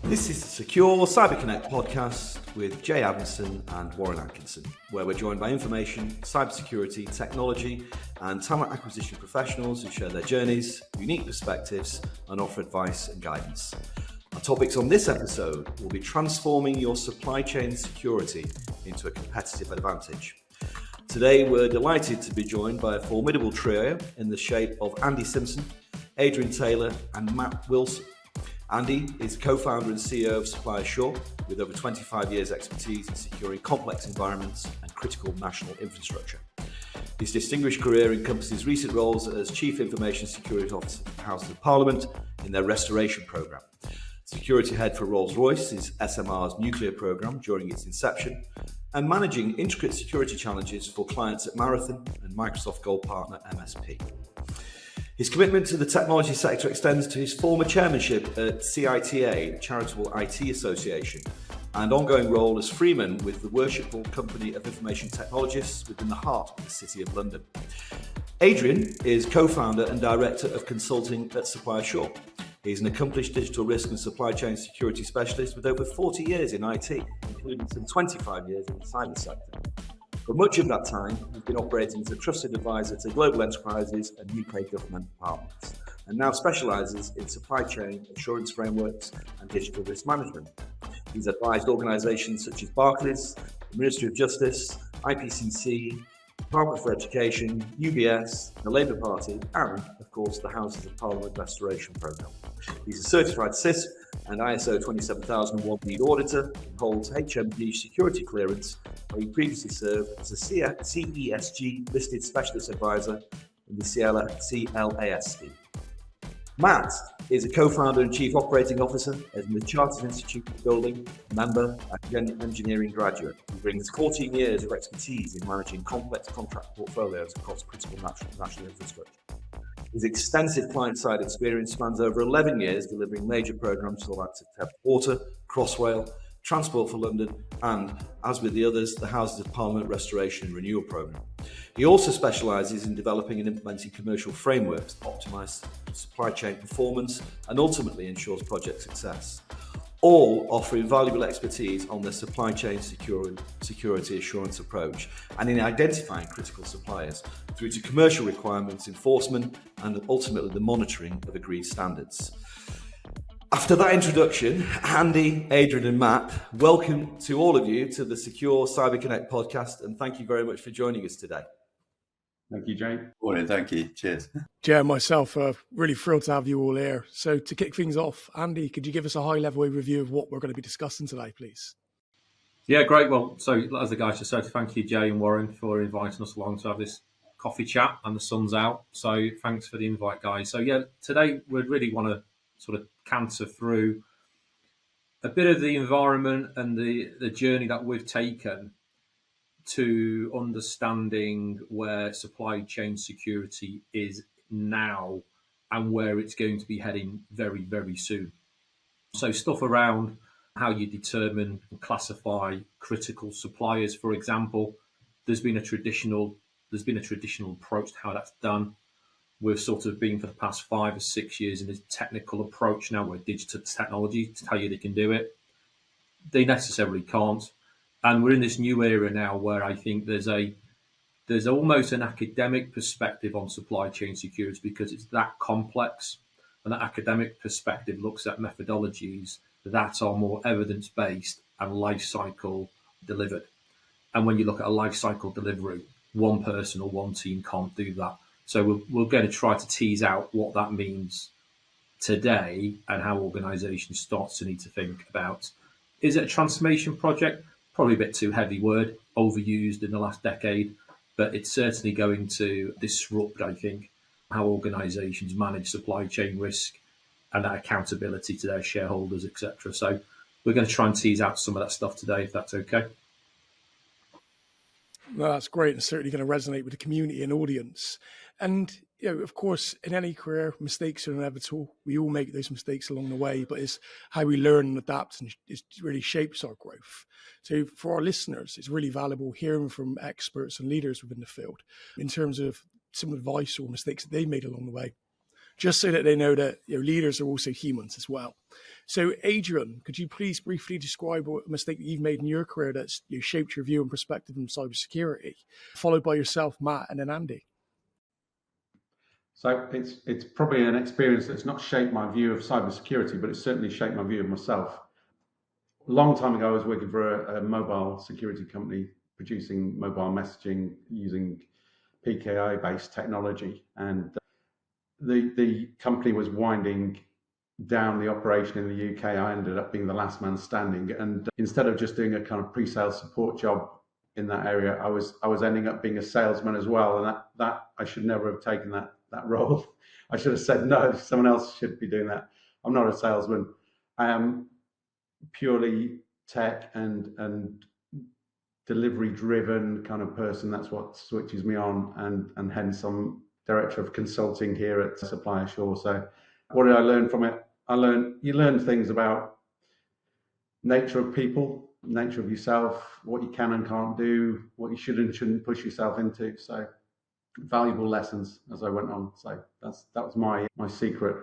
This is the Secure Cyber Connect podcast with Jay Adamson and Warren Atkinson, where we're joined by information, cybersecurity, technology, and talent acquisition professionals who share their journeys, unique perspectives, and offer advice and guidance. Our topics on this episode will be transforming your supply chain security into a competitive advantage. Today, we're delighted to be joined by a formidable trio in the shape of Andy Simpson, Adrian Taylor, and Matt Wilson. Andy is co-founder and CEO of Supplier with over 25 years expertise in securing complex environments and critical national infrastructure. His distinguished career encompasses recent roles as Chief Information Security Officer for the Houses of Parliament in their restoration programme, Security Head for Rolls-Royce's SMR's nuclear programme during its inception, and managing intricate security challenges for clients at Marathon and Microsoft Gold Partner MSP. His commitment to the technology sector extends to his former chairmanship at CITA, Charitable IT Association, and ongoing role as Freeman with the Worshipful Company of Information Technologists within the heart of the City of London. Adrian is co-founder and director of consulting at Supplier. He's an accomplished digital risk and supply chain security specialist with over 40 years in IT, including some 25 years in the cyber sector. For much of that time, he's been operating as a trusted advisor to global enterprises and UK government departments, and now specialises in supply chain assurance frameworks and digital risk management. He's advised organisations such as Barclays, the Ministry of Justice, IPCC, Department for Education, UBS, the Labour Party, and, of course, the Houses of Parliament Restoration Programme. He's a certified CISP and ISO 27001 lead auditor and holds HMD security clearance, where he previously served as a CESG listed specialist advisor in the CLAS scheme. Matt is a co-founder and chief operating officer at the Chartered Institute of Building, member and engineering graduate. He brings 14 years of expertise in managing complex contract portfolios across critical national infrastructure. His extensive client-side experience spans over 11 years, delivering major programs for the likes of Thames Water, Crossrail, Transport for London, and, as with the others, the Houses of Parliament Restoration and Renewal Programme. He also specialises in developing and implementing commercial frameworks that optimise supply chain performance and ultimately ensures project success, all offering valuable expertise on their supply chain security assurance approach and in identifying critical suppliers through to commercial requirements enforcement and ultimately the monitoring of agreed standards. After that introduction, Andy, Adrian and Matt, welcome to all of you to the Secure Cyber Connect podcast, and thank you very much for joining us today. Thank you, Jay. Morning, thank you. Cheers. Jay and myself are really thrilled to have you all here. So to kick things off, Andy, could you give us a high-level overview of what we're going to be discussing today, please? Yeah, great. Well, so as the guys just said, thank you, Jay and Warren, for inviting us along to have this coffee chat, and the sun's out. So thanks for the invite, guys. So yeah, today we really want to sort of canter through a bit of the environment and the journey that we've taken to understanding where supply chain security is now and where it's going to be heading very, very soon. So stuff around how you determine and classify critical suppliers, for example. There's been a traditional approach to how that's done. We've sort of been for the past 5 or 6 years in this technical approach now where digital technology to tell you they can do it. They necessarily can't. And we're in this new era now where I think there's almost an academic perspective on supply chain security because it's that complex. And that academic perspective looks at methodologies that are more evidence-based and life cycle delivered. And when you look at a life cycle delivery, one person or one team can't do that. So we're going to try to tease out what that means today and how organisations start to need to think about. Is it a transformation project? Probably a bit too heavy word, overused in the last decade, but it's certainly going to disrupt, I think, how organisations manage supply chain risk and that accountability to their shareholders, etc. So we're going to try and tease out some of that stuff today, if that's okay. Well, that's great, and certainly going to resonate with the community and audience. And, of course, in any career, mistakes are inevitable. We all make those mistakes along the way, but it's how we learn and adapt, and it really shapes our growth. So for our listeners, it's really valuable hearing from experts and leaders within the field in terms of some advice or mistakes that they made along the way, just so that they know that leaders are also humans as well. So, Adrian, could you please briefly describe a mistake that you've made in your career that's shaped your view and perspective on cybersecurity, followed by yourself, Matt, and then Andy? So it's probably an experience that's not shaped my view of cybersecurity, but it's certainly shaped my view of myself. A long time ago, I was working for a mobile security company producing mobile messaging using PKI-based technology, and the company was winding down the operation in the UK. I ended up being the last man standing, and instead of just doing a kind of pre-sales support job in that area, I was ending up being a salesman as well, and that I should never have taken that role. I should have said no. Someone else should be doing that. I'm not a salesman. I am purely tech and delivery driven kind of person. That's what switches me on, and hence I'm director of consulting here at Supplier Shore. So what did I learn from it? You learn things about nature of people, nature of yourself, what you can and can't do, what you should and shouldn't push yourself into. So valuable lessons as I went on. So that was my secret.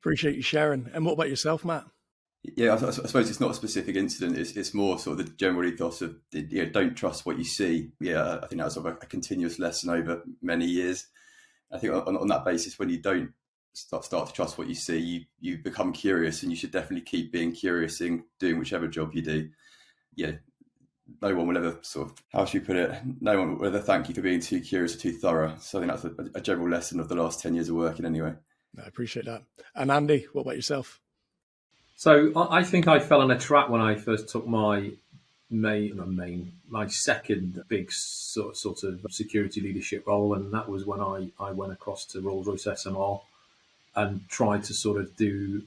Appreciate you sharing. And what about yourself, Matt? Yeah, I suppose it's not a specific incident. It's more sort of the general ethos of don't trust what you see. Yeah, I think that's sort of a continuous lesson over many years. I think on that basis, when you don't start to trust what you see, you become curious, and you should definitely keep being curious in doing whichever job you do. Yeah, no one will ever sort of, how should you put it? No one will ever thank you for being too curious or too thorough. So I think that's a general lesson of the last 10 years of working anyway. I appreciate that. And Andy, what about yourself? So I think I fell in a trap when I first took my second big sort of security leadership role, and that was when I went across to Rolls-Royce SMR and tried to sort of do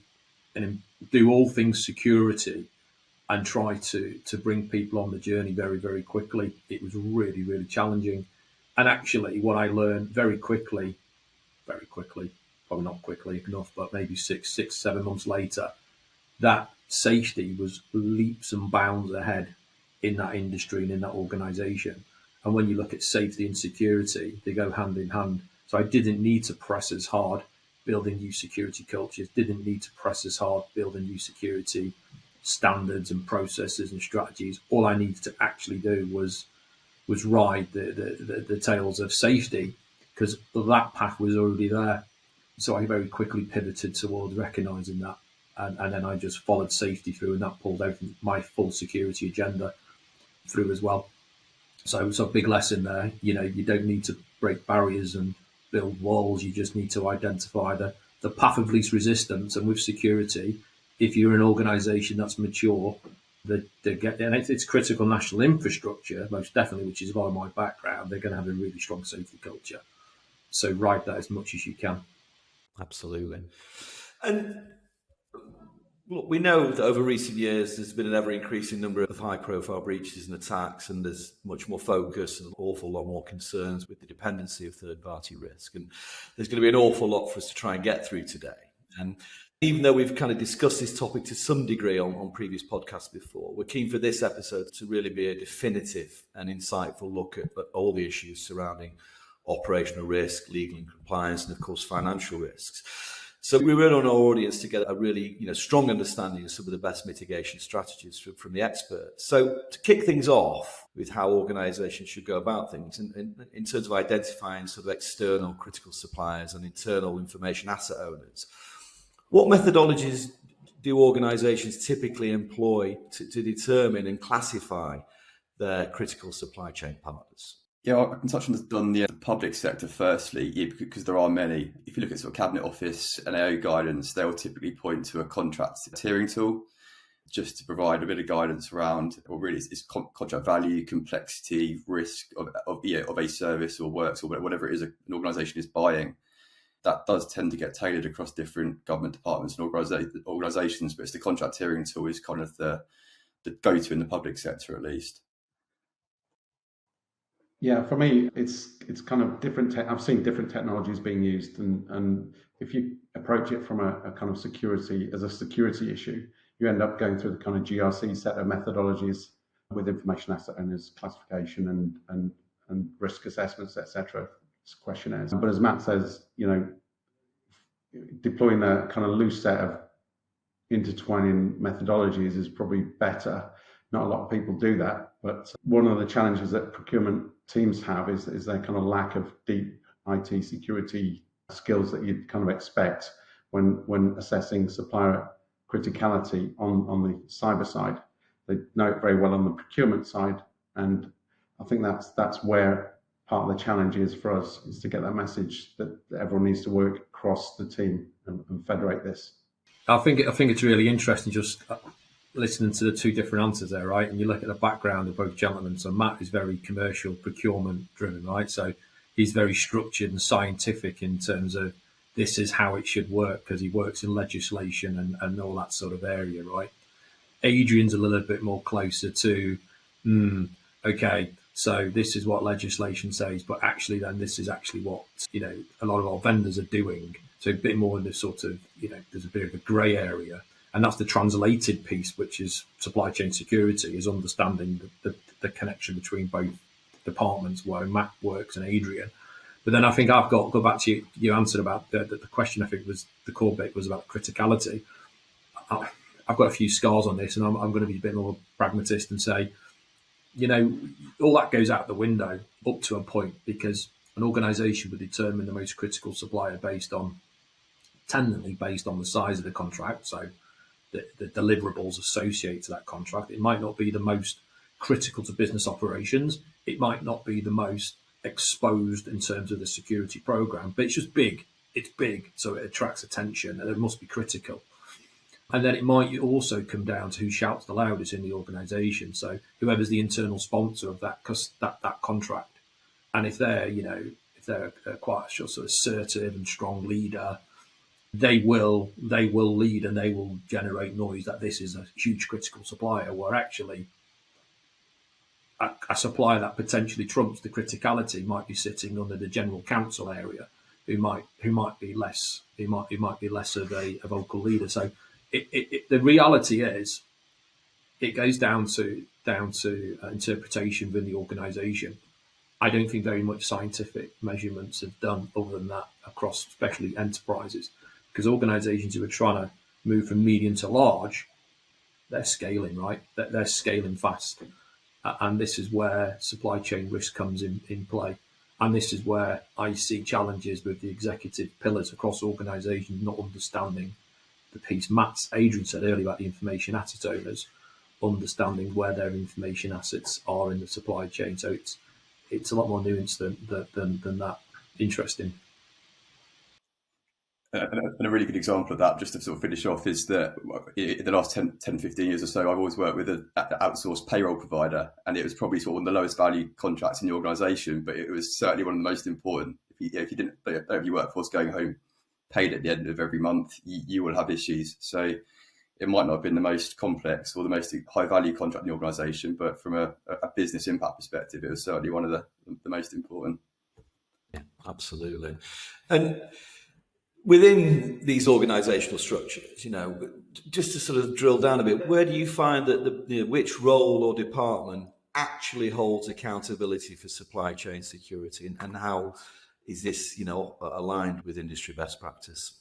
all things security and try to bring people on the journey very, very quickly. It was really, really challenging. And actually what I learned very quickly, probably not quickly enough, but maybe 7 months later, that safety was leaps and bounds ahead in that industry and in that organization. And when you look at safety and security, they go hand in hand. So I didn't need to press as hard building new security cultures, didn't need to press as hard building new security standards and processes and strategies. All I needed to actually do was ride the tails of safety, because that path was already there. So I very quickly pivoted towards recognizing that. And then I just followed safety through, and that pulled out my full security agenda through as well. So big lesson there. You don't need to break barriers and build walls. You just need to identify the path of least resistance. And with security, if you're an organisation that's mature, and it's critical national infrastructure, most definitely, which is a lot of my background, they're going to have a really strong safety culture. So ride that as much as you can. Absolutely. And look, we know that over recent years there's been an ever-increasing number of high-profile breaches and attacks, and there's much more focus and an awful lot more concerns with the dependency of third-party risk. And there's going to be an awful lot for us to try and get through today. And even though we've kind of discussed this topic to some degree on previous podcasts before, we're keen for this episode to really be a definitive and insightful look at all the issues surrounding operational risk, legal and compliance, and of course financial risks. So we really want our audience to get a really strong understanding of some of the best mitigation strategies from the experts. So to kick things off with how organisations should go about things in terms of identifying sort of external critical suppliers and internal information asset owners, what methodologies do organisations typically employ to determine and classify their critical supply chain partners? Yeah, I can touch on the public sector firstly, because there are many. If you look at sort of Cabinet Office and AO guidance, they will typically point to a contract tiering tool just to provide a bit of guidance around, or really it's contract value, complexity, risk of a service or works or whatever it is an organisation is buying. That does tend to get tailored across different government departments and organisations, but it's the contract tiering tool is kind of the go-to in the public sector at least. Yeah, for me, it's kind of different. I've seen different technologies being used, and if you approach it from a kind of security issue, you end up going through the kind of GRC set of methodologies with information asset owners, classification, and risk assessments, etc. Questionnaires. But as Matt says, deploying a kind of loose set of intertwining methodologies is probably better. Not a lot of people do that, but one of the challenges that procurement teams have is their kind of lack of deep IT security skills that you'd kind of expect when assessing supplier criticality on the cyber side. They know it very well on the procurement side, and I think that's where part of the challenge is for us, is to get that message that everyone needs to work across the team and federate this. I think it's really interesting just listening to the two different answers there, right? And you look at the background of both gentlemen. So Matt is very commercial, procurement driven, right? So he's very structured and scientific in terms of this is how it should work, because he works in legislation and all that sort of area, right? Adrian's a little bit more closer to, okay, so this is what legislation says, but actually then this is actually what, a lot of our vendors are doing. So a bit more in the sort of, there's a bit of a grey area. And that's the translated piece, which is supply chain security, is understanding the connection between both departments where Matt works and Adrian. But then I think I've got to go back to you answered about the question. I think was the core bit was about criticality. I've got a few scars on this, and I'm going to be a bit more pragmatist and say, all that goes out the window up to a point, because an organisation would determine the most critical supplier tendently based on the size of the contract, so the deliverables associated to that contract. It might not be the most critical to business operations. It might not be the most exposed in terms of the security program, but it's just big. It's big, so it attracts attention, and it must be critical. And then it might also come down to who shouts the loudest in the organisation. So whoever's the internal sponsor of that contract, and if they're quite a sort of assertive and strong leader, they will lead and they will generate noise that this is a huge critical supplier, where actually a supplier that potentially trumps the criticality might be sitting under the general counsel area, who might be less of a vocal leader. So the reality is, it goes down to interpretation within the organisation. I don't think very much scientific measurements have done other than that across, especially enterprises, because organisations who are trying to move from medium to large, they're scaling, right? They're scaling fast. And this is where supply chain risk comes in play. And this is where I see challenges with the executive pillars across organisations not understanding the piece Adrian said earlier about the information asset owners, understanding where their information assets are in the supply chain. So it's a lot more nuanced than that. Interesting. And a really good example of that, just to sort of finish off, is that in the last 10, 15 years or so, I've always worked with an outsourced payroll provider, and it was probably sort of one of the lowest value contracts in the organisation, but it was certainly one of the most important. If you don't have your workforce going home paid at the end of every month, you will have issues. So it might not have been the most complex or the most high value contract in the organisation, but from a business impact perspective, it was certainly one of the most important. Yeah, absolutely. And within these organisational structures, just to sort of drill down a bit, where do you find that which role or department actually holds accountability for supply chain security, and how is this, aligned with industry best practice?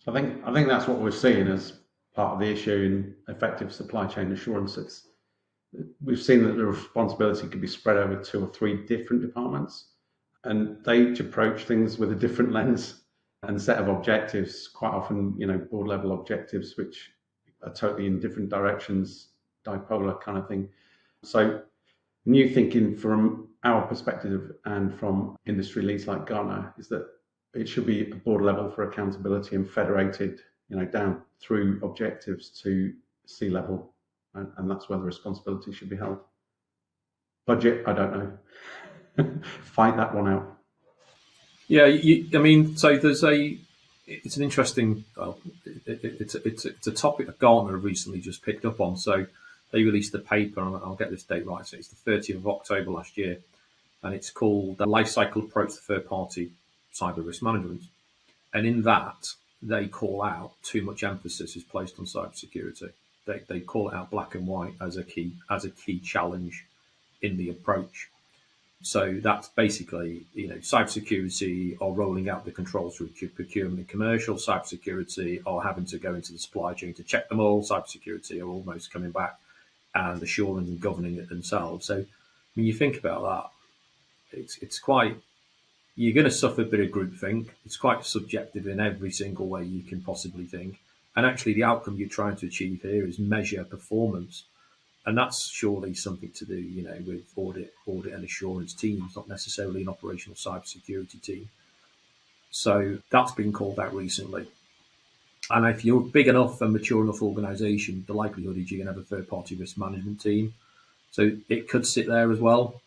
So I think that's what we're seeing as part of the issue in effective supply chain assurances. We've seen that the responsibility could be spread over 2 or 3 different departments, and they each approach things with a different lens and set of objectives, quite often, board level objectives, which are totally in different directions, dipolar kind of thing. So new thinking from our perspective and from industry leads like Gartner is that it should be a board level for accountability and federated, down through objectives to C-level, and that's where the responsibility should be held. Budget, I don't know. Fight that one out. Yeah, so it's an interesting, it's a topic that Gartner recently just picked up on. So they released a paper, and I'll get this date right, so it's the 30th of October last year, and it's called The Life Cycle Approach to Third-Party Cyber Risk Management. And in that, they call out too much emphasis is placed on cybersecurity. They call it out black and white as a key challenge in the approach. So that's basically, cybersecurity or rolling out the controls through procurement, commercial cybersecurity, or having to go into the supply chain to check them all. Cybersecurity are almost coming back and assuring and governing it themselves. So when you think about that, it's quite, you're going to suffer a bit of groupthink. It's quite subjective in every single way you can possibly think. And actually, the outcome you're trying to achieve here is measure performance. And that's surely something to do, with audit and assurance teams, not necessarily an operational cybersecurity team. So that's been called out recently. And if you're big enough and mature enough organisation, the likelihood is you're going to have a third-party risk management team. So it could sit there as well,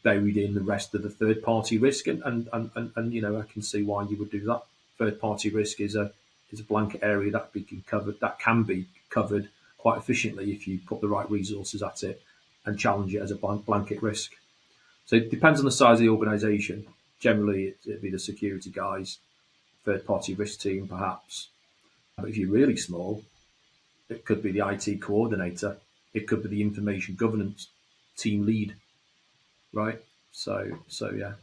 buried in the rest of the third-party risk. And I can see why you would do that. Third-party risk is a blanket area that can be covered quite efficiently if you put the right resources at it and challenge it as a blanket risk. So it depends on the size of the organisation. Generally, it'd be the security guys, third-party risk team, perhaps. But if you're really small, it could be the IT coordinator. It could be the information governance team lead, right? So yeah.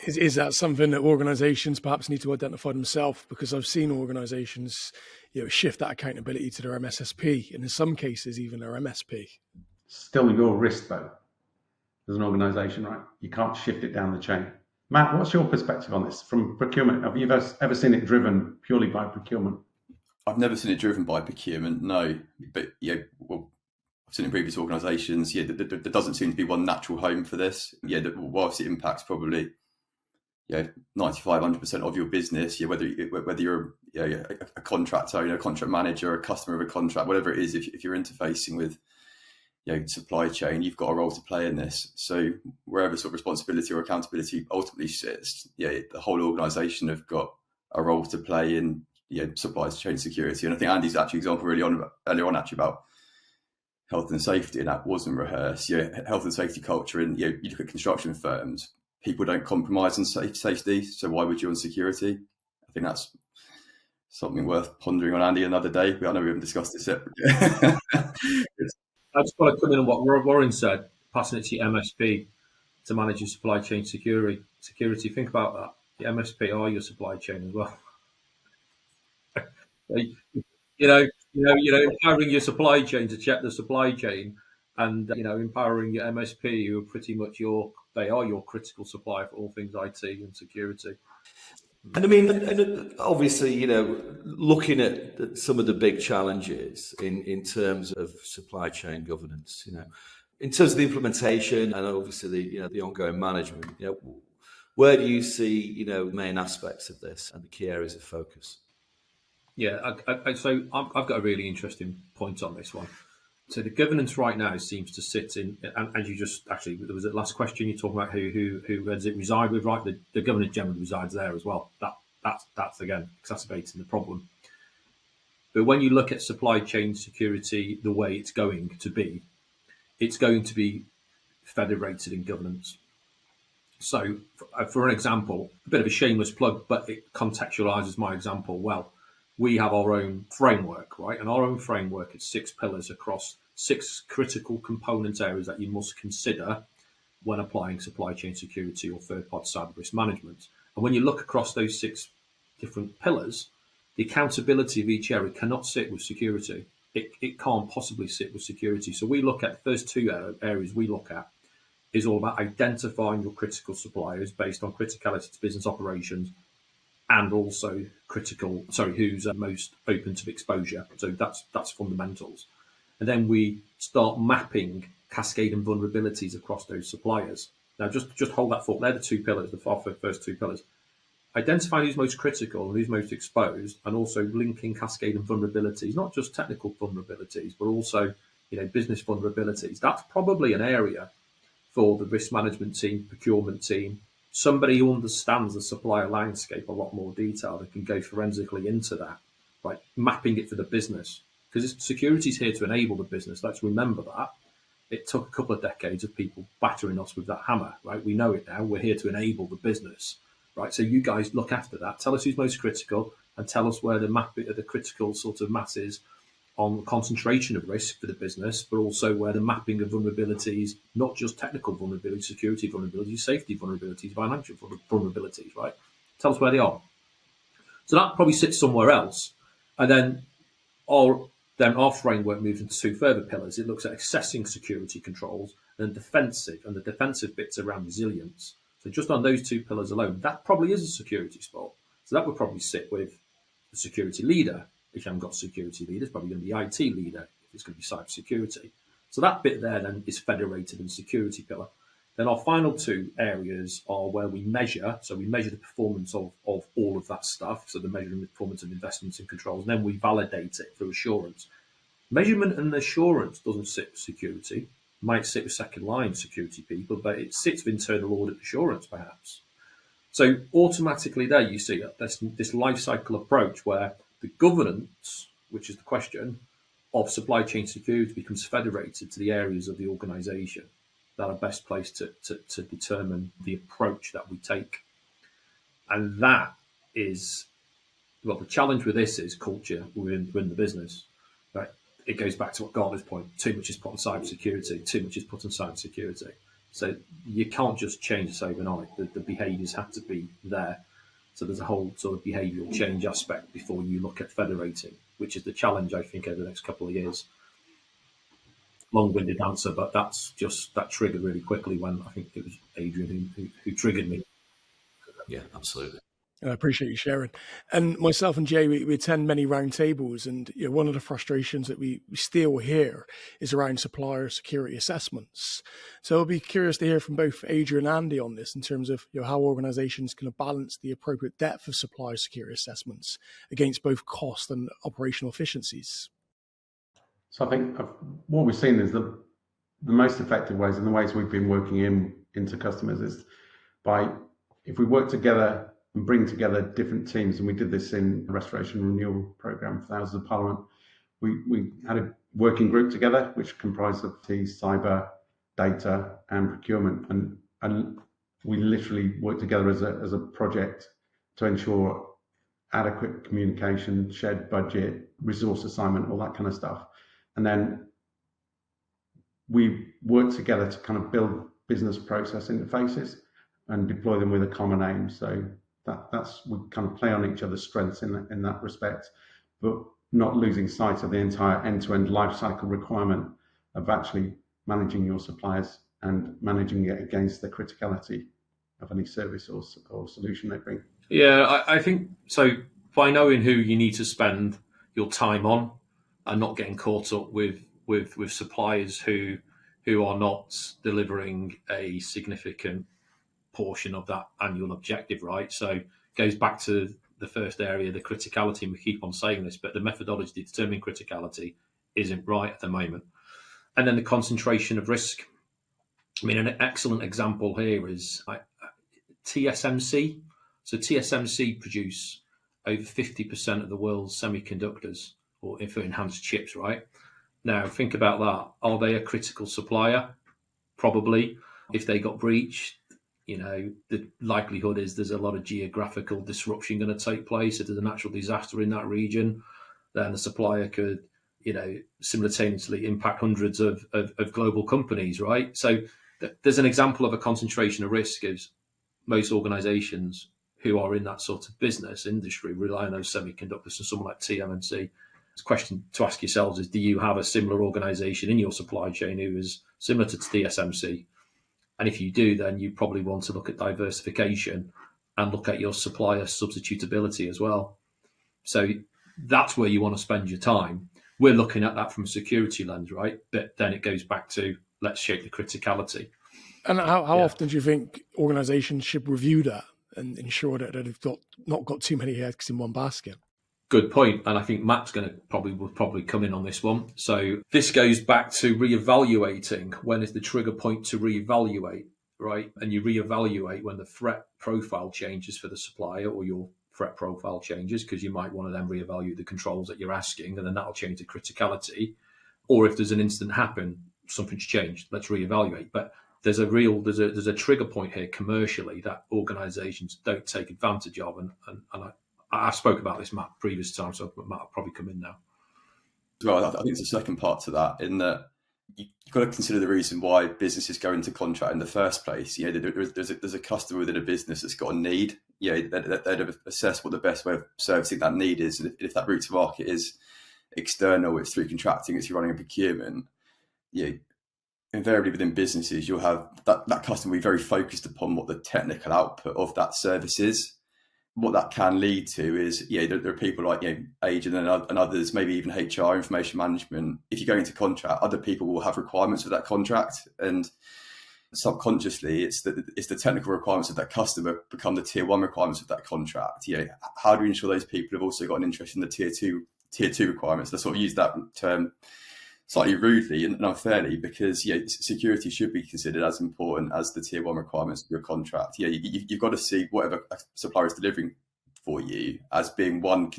Is that something that organisations perhaps need to identify themselves? Because I've seen organisations, shift that accountability to their MSSP, and in some cases even their MSP. Still your risk though, as an organisation, right? You can't shift it down the chain. Matt, what's your perspective on this from procurement? Have you ever seen it driven purely by procurement? I've never seen it driven by procurement, no. But I've seen it in previous organisations. There doesn't seem to be one natural home for this. Whilst it impacts probably 95-100% of your business, whether you're a contractor, a contract manager, a customer of a contract, whatever it is, if you're interfacing with supply chain, you've got a role to play in this. So wherever sort of responsibility or accountability ultimately sits, the whole organisation have got a role to play in supply chain security. And I think Andy's actually example earlier on about health and safety, and that wasn't rehearsed. Health and safety culture, and you look at construction firms, people don't compromise on safety, so why would you on security? I think that's something worth pondering on, Andy, another day. I know we haven't discussed this yet. I just want to come in on what Warren said, passing it to your MSP to manage your supply chain security. Think about that. The MSP are your supply chain as well. Empowering your supply chain to check the supply chain, and empowering your MSP, who are pretty much your critical supplier for all things IT and security. And I mean, obviously, looking at some of the big challenges in terms of supply chain governance, in terms of the implementation and obviously the ongoing management, where do you see, main aspects of this and the key areas of focus? Yeah, so I've got a really interesting point on this one. So the governance right now seems to sit in, and you just actually, there was a last question you're talking about who does it reside with, right? The governance generally resides there as well. That's again exacerbating the problem. But when you look at supply chain security, the way it's going to be federated in governance. So, for an example, a bit of a shameless plug, but it contextualizes my example well. We have our own framework, right? And our own framework is 6 pillars across 6 critical component areas that you must consider when applying supply chain security or third-party cyber risk management. And when you look across those 6 different pillars, the accountability of each area cannot sit with security. It can't possibly sit with security. So we look at the first 2 areas we look at is all about identifying your critical suppliers based on criticality to business operations, and also who's most open to exposure. So that's fundamentals. And then we start mapping cascade and vulnerabilities across those suppliers. Now, just hold that thought. They're the 2 pillars, the first 2 pillars. Identifying who's most critical and who's most exposed, and also linking cascade and vulnerabilities, not just technical vulnerabilities, but also business vulnerabilities. That's probably an area for the risk management team, procurement team, somebody who understands the supplier landscape a lot more detail that can go forensically into that, right? Mapping it for the business, because security is here to enable the business. Let's remember that. It took a couple of decades of people battering us with that hammer, right? We know it now. We're here to enable the business, right? So you guys look after that. Tell us who's most critical, and tell us where the critical sort of masses on concentration of risk for the business, but also where the mapping of vulnerabilities, not just technical vulnerabilities, security vulnerabilities, safety vulnerabilities, financial vulnerabilities, right? Tell us where they are. So that probably sits somewhere else. And then our framework moves into two further pillars. It looks at assessing security controls and the defensive bits around resilience. So just on those two pillars alone, that probably is a security spot. So that would probably sit with the security leader. If you haven't got a security leader, it's probably going to be IT leader if it's going to be cyber security. So that bit there then is federated in the security pillar. Then our final two areas are where we measure. So we measure the performance of all of that stuff. So the measuring the performance of investments and controls. And then we validate it through assurance. Measurement and assurance doesn't sit with security. Might sit with second line security people, but it sits with internal audit assurance perhaps. So automatically there you see this life cycle approach where the governance, which is the question, of supply chain security becomes federated to the areas of the organisation that are best placed to determine the approach that we take. And that is, well, the challenge with this is culture within the business. Right? It goes back to what Gardner's point, too much is put on cybersecurity, too much is put on cybersecurity. So you can't just change this overnight. The behaviours have to be there. So there's a whole sort of behavioural change aspect before you look at federating, which is the challenge, I think, over the next couple of years. Long-winded answer, but that triggered really quickly when I think it was Adrian who triggered me. Yeah, absolutely. I appreciate you sharing. And myself and Jay, we attend many roundtables, and one of the frustrations that we still hear is around supplier security assessments. So I'll be curious to hear from both Adrian and Andy on this in terms of how organisations can balance the appropriate depth of supplier security assessments against both cost and operational efficiencies. So I think what we've seen is the most effective ways and the ways we've been working into customers is by, if we work together and bring together different teams, and we did this in the Restoration Renewal Programme for Houses of Parliament. We had a working group together which comprised of cyber, data and procurement, and we literally worked together as a project to ensure adequate communication, shared budget, resource assignment, all that kind of stuff. And then we worked together to kind of build business process interfaces and deploy them with a common aim. So that's we kind of play on each other's strengths in that respect, but not losing sight of the entire end-to-end life cycle requirement of actually managing your suppliers and managing it against the criticality of any service or solution they bring. Yeah, I think so. By knowing who you need to spend your time on and not getting caught up with suppliers who are not delivering a significant portion of that annual objective, right? So it goes back to the first area, the criticality, and we keep on saying this, but the methodology determining criticality isn't right at the moment. And then the concentration of risk. I mean, an excellent example here is TSMC. So TSMC produce over 50% of the world's semiconductors or for enhanced chips, right? Now, think about that. Are they a critical supplier? Probably. If they got breached, the likelihood is there's a lot of geographical disruption going to take place. If there's a natural disaster in that region, then the supplier could, simultaneously impact hundreds of global companies, right? So there's an example of a concentration of risk is most organizations who are in that sort of business industry rely on those semiconductors, and someone like TSMC. The question to ask yourselves is, do you have a similar organization in your supply chain who is similar to TSMC? And if you do, then you probably want to look at diversification and look at your supplier substitutability as well. So that's where you want to spend your time. We're looking at that from a security lens, right? But then it goes back to let's shape the criticality. And how often do you think organisations should review that and ensure that they've not got too many eggs in one basket? Good point, and I think Matt's will probably come in on this one. So this goes back to reevaluating. When is the trigger point to reevaluate, right? And you reevaluate when the threat profile changes for the supplier or your threat profile changes, because you might want to then reevaluate the controls that you're asking, and then that'll change the criticality. Or if there's an incident happen, something's changed, let's reevaluate. But there's a trigger point here commercially that organisations don't take advantage of, and I spoke about this, Matt, previous time, so Matt will probably come in now. Well, I think there's a second part to that, in that you've got to consider the reason why businesses go into contract in the first place. There's a customer within a business that's got a need. They'd assess what the best way of servicing that need is. And if that route to market is external, it's through contracting, it's through running a procurement, invariably within businesses, you'll have that customer be very focused upon what the technical output of that service is. What that can lead to is, there are people like Adrian and others, maybe even HR, information management. If you go into contract, other people will have requirements for that contract, and subconsciously, it's the technical requirements of that customer become the tier 1 requirements of that contract. How do we ensure those people have also got an interest in the tier two requirements? I sort of use that term slightly rudely and unfairly, because security should be considered as important as the tier 1 requirements of your contract. You've got to see whatever a supplier is delivering for you as being one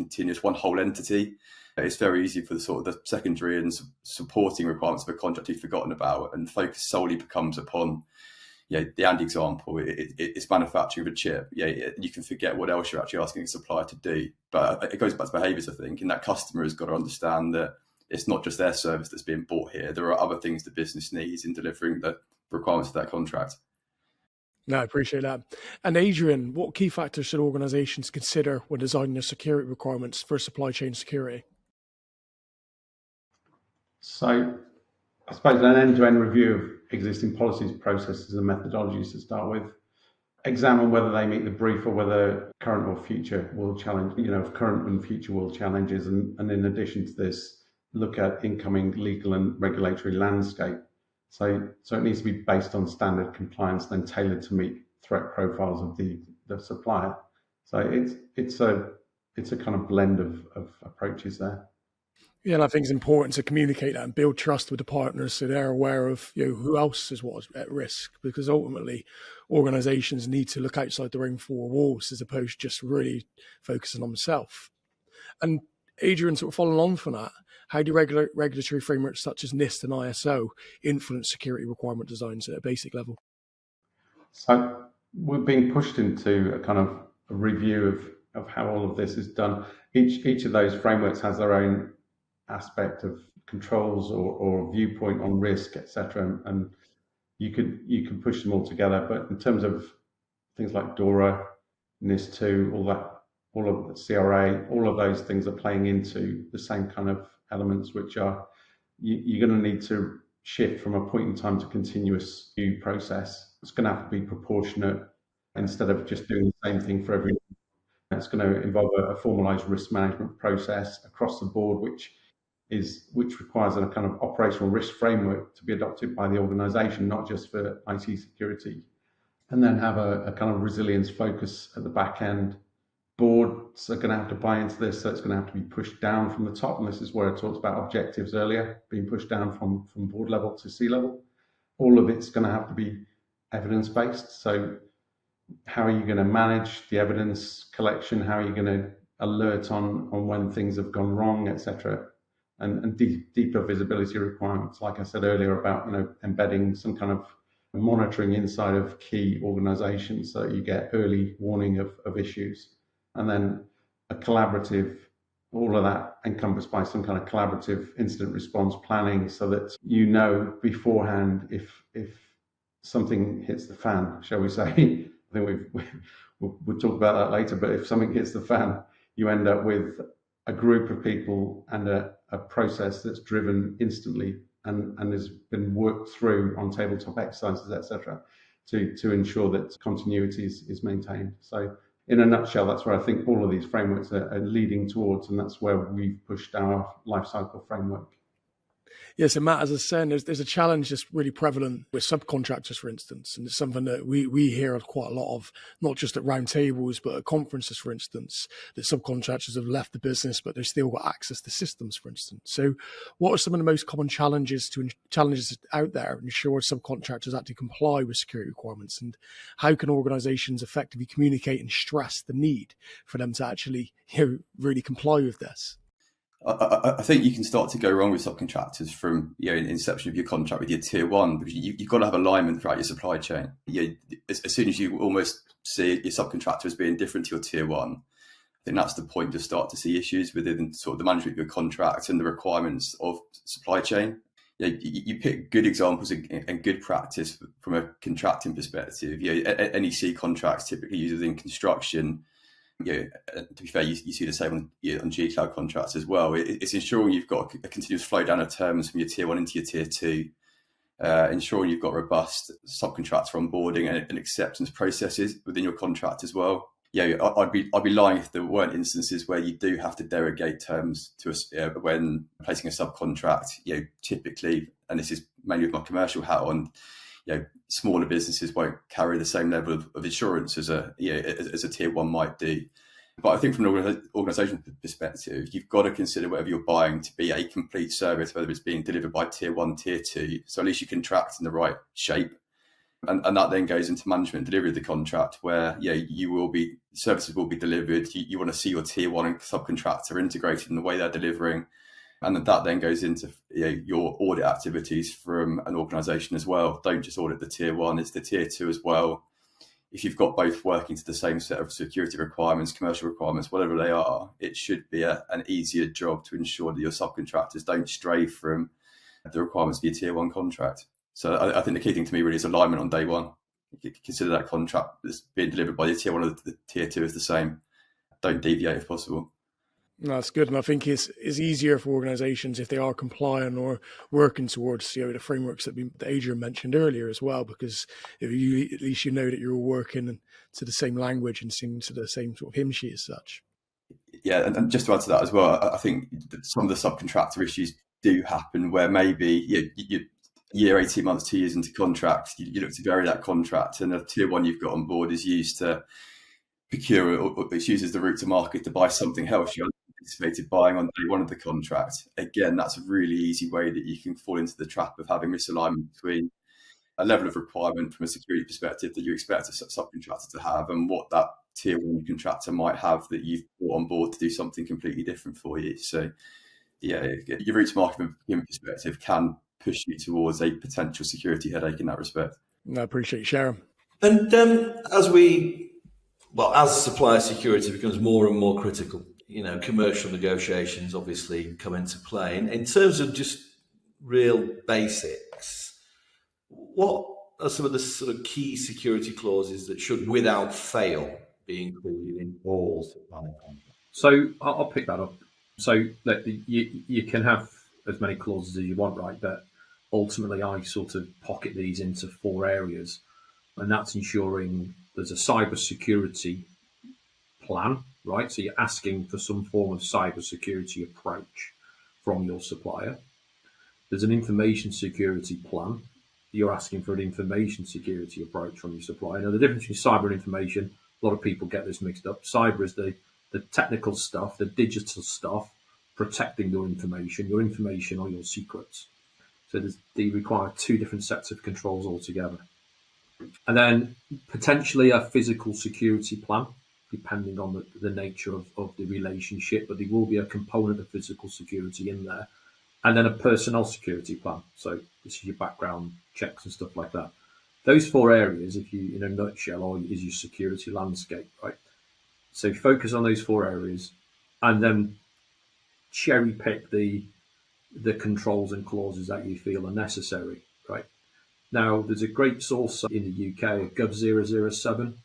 whole entity. It's very easy for the sort of the secondary and supporting requirements of a contract to be forgotten about, and focus solely becomes upon the Andy example. It's manufacturing of a chip. You can forget what else you're actually asking a supplier to do. But it goes back to behaviours, I think, and that customer has got to understand that it's not just their service that's being bought here. There are other things the business needs in delivering the requirements of that contract. No, I appreciate that. And Adrian, what key factors should organisations consider when designing their security requirements for supply chain security? So I suppose an end-to-end review of existing policies, processes and methodologies to start with. Examine whether they meet the brief, or whether current or future world challenge, current and future world challenges. And in addition to this, look at incoming legal and regulatory landscape. So it needs to be based on standard compliance, then tailored to meet threat profiles of the supplier. So it's a kind of blend of approaches there. Yeah, and I think it's important to communicate that and build trust with the partners so they're aware of who else is at risk, because ultimately organisations need to look outside their own four walls as opposed to just really focusing on themselves. And Adrian, sort of following on from that, how do regulatory frameworks such as NIST and ISO influence security requirement designs at a basic level? So we're being pushed into a kind of a review of how all of this is done. Each of those frameworks has their own aspect of controls or viewpoint on risk, etc. And you can push them all together. But in terms of things like DORA, NIST2, all of the CRA, all of those things are playing into the same kind of elements, which are you're going to need to shift from a point in time to continuous view process. It's going to have to be proportionate instead of just doing the same thing for everyone. It's going to involve a formalized risk management process across the board, which requires a kind of operational risk framework to be adopted by the organization, not just for IT security, and then have a kind of resilience focus at the back end. Boards are going to have to buy into this, so it's going to have to be pushed down from the top, and this is where I talked about objectives earlier, being pushed down from board level to C level. All of it's going to have to be evidence-based. So how are you going to manage the evidence collection? How are you going to alert on when things have gone wrong, etc.? And deeper visibility requirements, like I said earlier, about embedding some kind of monitoring inside of key organizations so that you get early warning of issues. And then a collaborative, all of that encompassed by some kind of collaborative incident response planning, so that beforehand if something hits the fan, shall we say. I think we'll talk about that later, but if something hits the fan, you end up with a group of people and a process that's driven instantly and has been worked through on tabletop exercises, etc., to ensure that continuity is maintained. So in a nutshell, that's where I think all of these frameworks are leading towards, and that's where we've pushed our lifecycle framework. Yes, and Matt, as I was saying, there's a challenge that's really prevalent with subcontractors, for instance, and it's something that we hear quite a lot of, not just at round tables, but at conferences, for instance, that subcontractors have left the business, but they've still got access to systems, for instance. So what are some of the most common challenges out there to ensure subcontractors actually comply with security requirements, and how can organizations effectively communicate and stress the need for them to actually really comply with this? I think you can start to go wrong with subcontractors from inception of your contract with your tier 1, because you've got to have alignment throughout your supply chain. As soon as you almost see your subcontractor as being different to your tier 1, think that's the point to start to see issues within sort of the management of your contract and the requirements of supply chain. You pick good examples and good practice from a contracting perspective. NEC contracts typically used within construction. To be fair, you see the same on G-Cloud contracts as well. It's ensuring you've got a continuous flow down of terms from your tier 1 into your tier 2, ensuring you've got robust subcontractor onboarding and acceptance processes within your contract as well. I'd be lying if there weren't instances where you do have to derogate terms to when placing a subcontract. Typically, and this is mainly with my commercial hat on, smaller businesses won't carry the same level of insurance as a tier 1 might do. But I think from an organisation perspective, you've got to consider whatever you're buying to be a complete service, whether it's being delivered by tier 1, tier 2. So at least you contract in the right shape. And that then goes into management and delivery of the contract, where services will be delivered. You want to see your tier 1 and subcontractor integrated in the way they're delivering, and that then goes into your audit activities from an organisation as well. Don't just audit the tier 1; it's the tier 2 as well. If you've got both working to the same set of security requirements, commercial requirements, whatever they are, it should be an easier job to ensure that your subcontractors don't stray from the requirements of your tier 1 contract. So I think the key thing to me really is alignment on day one. You consider that contract that's being delivered by the tier 1 or the tier 2 is the same. Don't deviate if possible. No, that's good. And I think it's easier for organisations if they are compliant or working towards the frameworks that Adrian mentioned earlier as well, because if you at least that you're all working to the same language and singing to the same sort of hymn sheet as such. Yeah, and just to add to that as well, I think that some of the subcontractor issues do happen where maybe you year, 18 months, 2 years into contract, you look to vary that contract, and the tier 1 you've got on board is used to procure, or it's used as the route to market to buy something else you anticipated buying on day 1 of the contract. Again, that's a really easy way that you can fall into the trap of having misalignment between a level of requirement from a security perspective that you expect a subcontractor to have and what that tier 1 contractor might have that you've brought on board to do something completely different for you. So your route to market from a perspective can push you towards a potential security headache in that respect. I appreciate you sharing. And as supplier security becomes more and more critical, commercial negotiations obviously come into play. And in terms of just real basics, what are some of the sort of key security clauses that should, without fail, be included in all supplier contracts? So I'll pick that up. So you can have as many clauses as you want, right? But ultimately, I sort of pocket these into 4 areas, and that's ensuring there's a cyber security plan, right? So you're asking for some form of cyber security approach from your supplier. There's an information security plan. You're asking for an information security approach from your supplier. Now, the difference between cyber and information, a lot of people get this mixed up. Cyber is the technical stuff, the digital stuff, protecting your information or your secrets. So they require 2 different sets of controls altogether. And then potentially a physical security plan, depending on the nature of the relationship, but there will be a component of physical security in there. And then a personnel security plan. So this is your background checks and stuff like that. Those 4 areas, if you, in a nutshell, is your security landscape, right? So focus on those 4 areas and then cherry pick the controls and clauses that you feel are necessary, right? Now, there's a great source in the UK, Gov 007.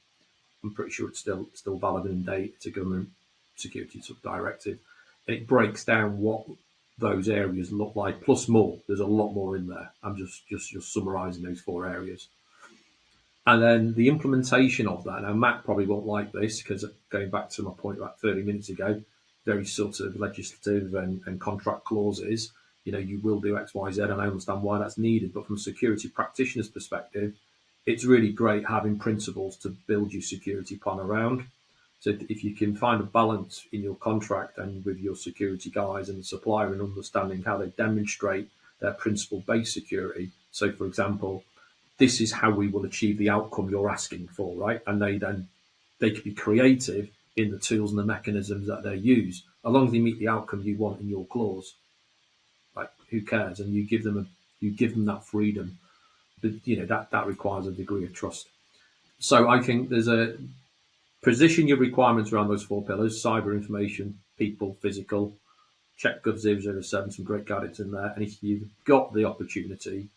I'm pretty sure it's still valid and in date. It's a government security directive. And it breaks down what those areas look like, plus more. There's a lot more in there. I'm just summarising those 4 areas. And then the implementation of that. Now, Matt probably won't like this because going back to my point about 30 minutes ago, very sort of legislative and contract clauses, you will do X, Y, Z, and I understand why that's needed. But from a security practitioner's perspective, it's really great having principles to build your security plan around. So if you can find a balance in your contract and with your security guys and the supplier and understanding how they demonstrate their principle-based security. So, for example, this is how we will achieve the outcome you're asking for, right? And they could be creative in the tools and the mechanisms that they use, as long as they meet the outcome you want in your clause. Like, who cares? And you give them that freedom. But that requires a degree of trust. So I think there's position your requirements around those 4 pillars: cyber, information, people, physical. Check Gov 007, some great guidance in there. And if you've got the opportunity,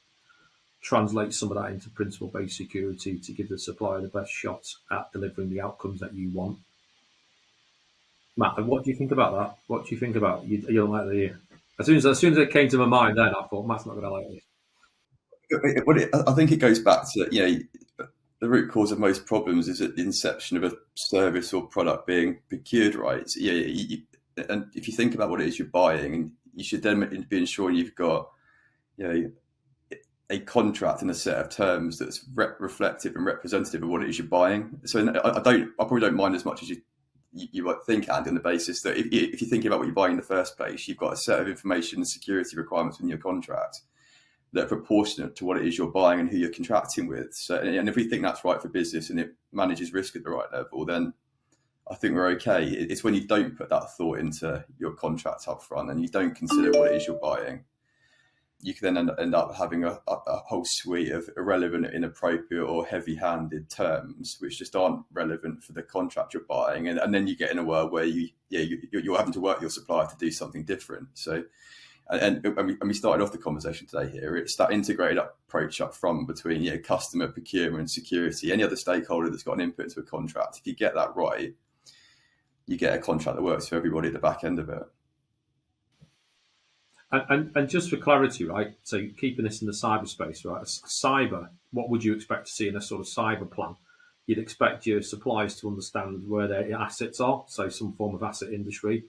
translate some of that into principle-based security to give the supplier the best shot at delivering the outcomes that you want. Matt, what do you think about that? What do you think about you don't like the? As soon as it came to my mind, then I thought Matt's not going to like this. I think it goes back to, the root cause of most problems is at the inception of a service or product being procured, right? So, and if you think about what it is you're buying, you should then be ensuring you've got, a contract and a set of terms that's reflective and representative of what it is you're buying. So I probably don't mind as much as you might think, Andy, on the basis that if you're thinking about what you're buying in the first place, you've got a set of information and security requirements in your contract that are proportionate to what it is you're buying and who you're contracting with. So, and if we think that's right for business and it manages risk at the right level, then I think we're okay. It's when you don't put that thought into your contract up front and you don't consider what it is you're buying, you can then end up having a whole suite of irrelevant, inappropriate or heavy-handed terms which just aren't relevant for the contract you're buying. And then you get in a world where you're having to work your supplier to do something different. So, and we started off the conversation today here. It's that integrated approach up front between customer, procurement, security, any other stakeholder that's got an input to a contract. If you get that right, you get a contract that works for everybody at the back end of it. And just for clarity, right? So keeping this in the cyberspace, right? Cyber, what would you expect to see in a sort of cyber plan? You'd expect your suppliers to understand where their assets are, so some form of asset industry.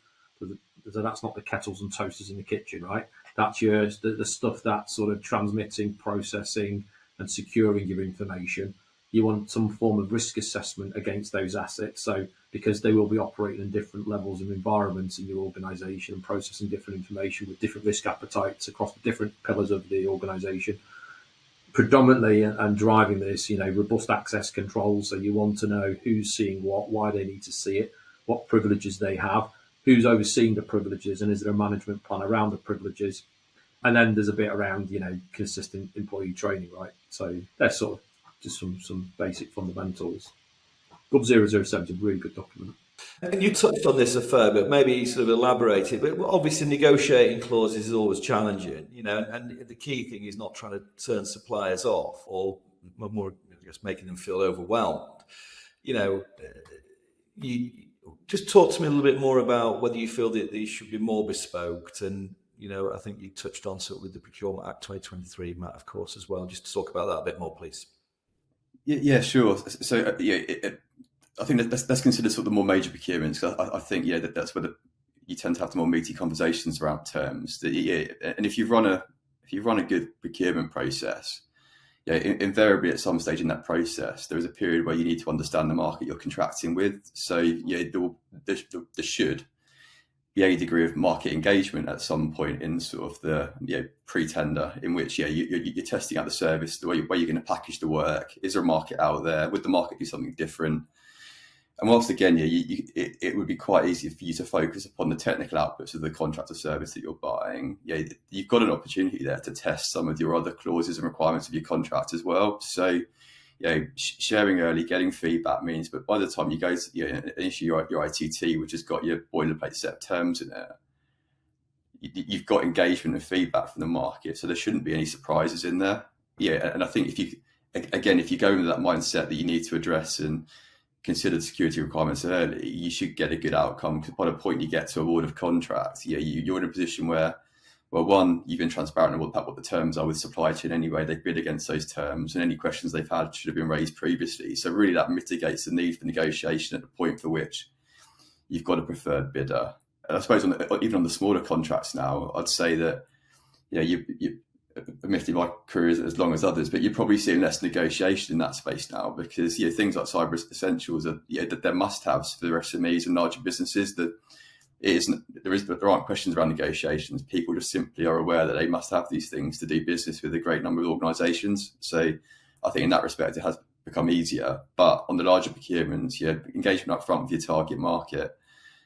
So that's not the kettles and toasters in the kitchen, right? That's the stuff that's sort of transmitting, processing, and securing your information. You want some form of risk assessment against those assets. So because they will be operating in different levels of environments in your organisation and processing different information with different risk appetites across the different pillars of the organisation. Predominantly and driving this, robust access controls. So you want to know who's seeing what, why they need to see it, what privileges they have, who's overseeing the privileges, and is there a management plan around the privileges? And then there's a bit around, consistent employee training, right? So that's sort of just some basic fundamentals. Gov 007 is a really good document. And you touched on this a fair bit, maybe sort of elaborated, but obviously negotiating clauses is always challenging, and the key thing is not trying to turn suppliers off or more, making them feel overwhelmed. You just talk to me a little bit more about whether you feel that these should be more bespoke. And, I think you touched on sort of with the Procurement Act 2023, Matt, of course, as well. Just to talk about that a bit more, please. Yeah, sure. So, I think let's consider sort of the more major procurements. I think, that's where you tend to have the more meaty conversations around terms. And if you run a good procurement process, invariably at some stage in that process, there is a period where you need to understand the market you're contracting with. So, there should be a degree of market engagement at some point in sort of the pre-tender, in which you're testing out the service, the way you're going to package the work. Is there a market out there? Would the market do something different? And whilst again, it would be quite easy for you to focus upon the technical outputs of the contract or service that you're buying. You've got an opportunity there to test some of your other clauses and requirements of your contract as well. So, sharing early, getting feedback means, but by the time you go to issue your ITT, which has got your boilerplate set of terms in it, you've got engagement and feedback from the market. So there shouldn't be any surprises in there. And I think if you go into that mindset that you need to address and consider the security requirements early, you should get a good outcome, because by the point you get to award of contract, you're in a position where, well, one, you've been transparent about what the terms are with supply chain anyway. They've bid against those terms, and any questions they've had should have been raised previously. So really that mitigates the need for negotiation at the point for which you've got a preferred bidder. And I suppose even on the smaller contracts now, I'd say that, you admittedly my career is as long as others, but you're probably seeing less negotiation in that space now, because things like cyber essentials are they're must-haves for the SMEs and larger businesses. That there aren't questions around negotiations. People just simply are aware that they must have these things to do business with a great number of organisations. So I think in that respect it has become easier. But on the larger procurements, engagement up front with your target market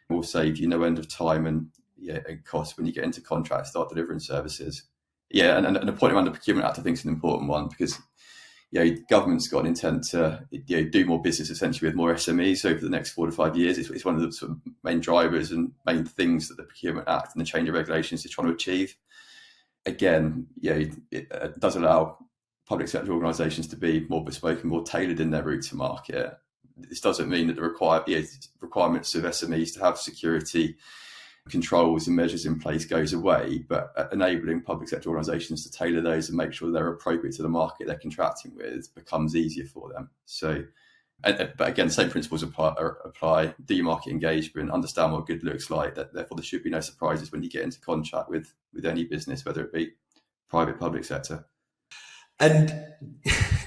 will save you no end of time and cost when you get into contracts, start delivering services. And the point around the Procurement Act, I think, is an important one, because government's got an intent to do more business essentially with more SMEs over the next 4 to 5 years. It's one of the sort of main drivers and main things that the Procurement Act and the change of regulations is trying to achieve. Again, it does allow public sector organisations to be more bespoke and more tailored in their route to market. This doesn't mean that the requirements of SMEs to have security controls and measures in place goes away, but enabling public sector organisations to tailor those and make sure they're appropriate to the market they're contracting with becomes easier for them. So, but again, same principles apply. Do your market engagement, understand what good looks like. Therefore, there should be no surprises when you get into contract with any business, whether it be private, public sector. And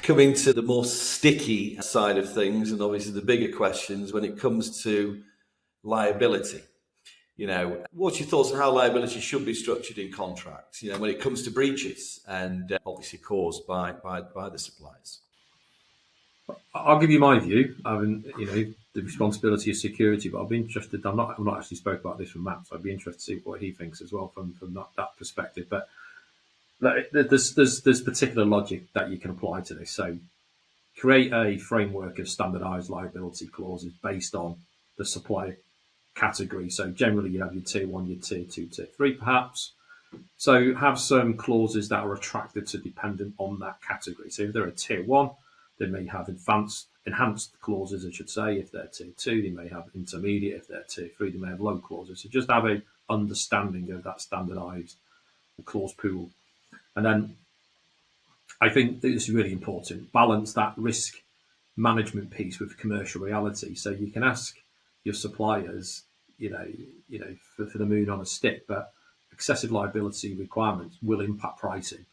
coming to the more sticky side of things, and obviously the bigger questions when it comes to liability. What's your thoughts on how liability should be structured in contracts, when it comes to breaches and obviously caused by the suppliers? I'll give you my view. The responsibility of security, but I'll be interested. I'm not actually spoke about this from Matt, so I'd be interested to see what he thinks as well from that perspective. But there's particular logic that you can apply to this. So create a framework of standardised liability clauses based on the supplier category. So generally you have your tier 1, your tier 2, tier 3 perhaps. So have some clauses that are attracted to dependent on that category. So if they're a tier 1, they may have enhanced clauses, I should say. If they're tier 2, they may have intermediate. If they're tier 3, they may have low clauses. So just have a understanding of that standardised clause pool. And then I think this is really important. Balance that risk management piece with commercial reality. So you can ask your suppliers, for the moon on a stick, but excessive liability requirements will impact pricing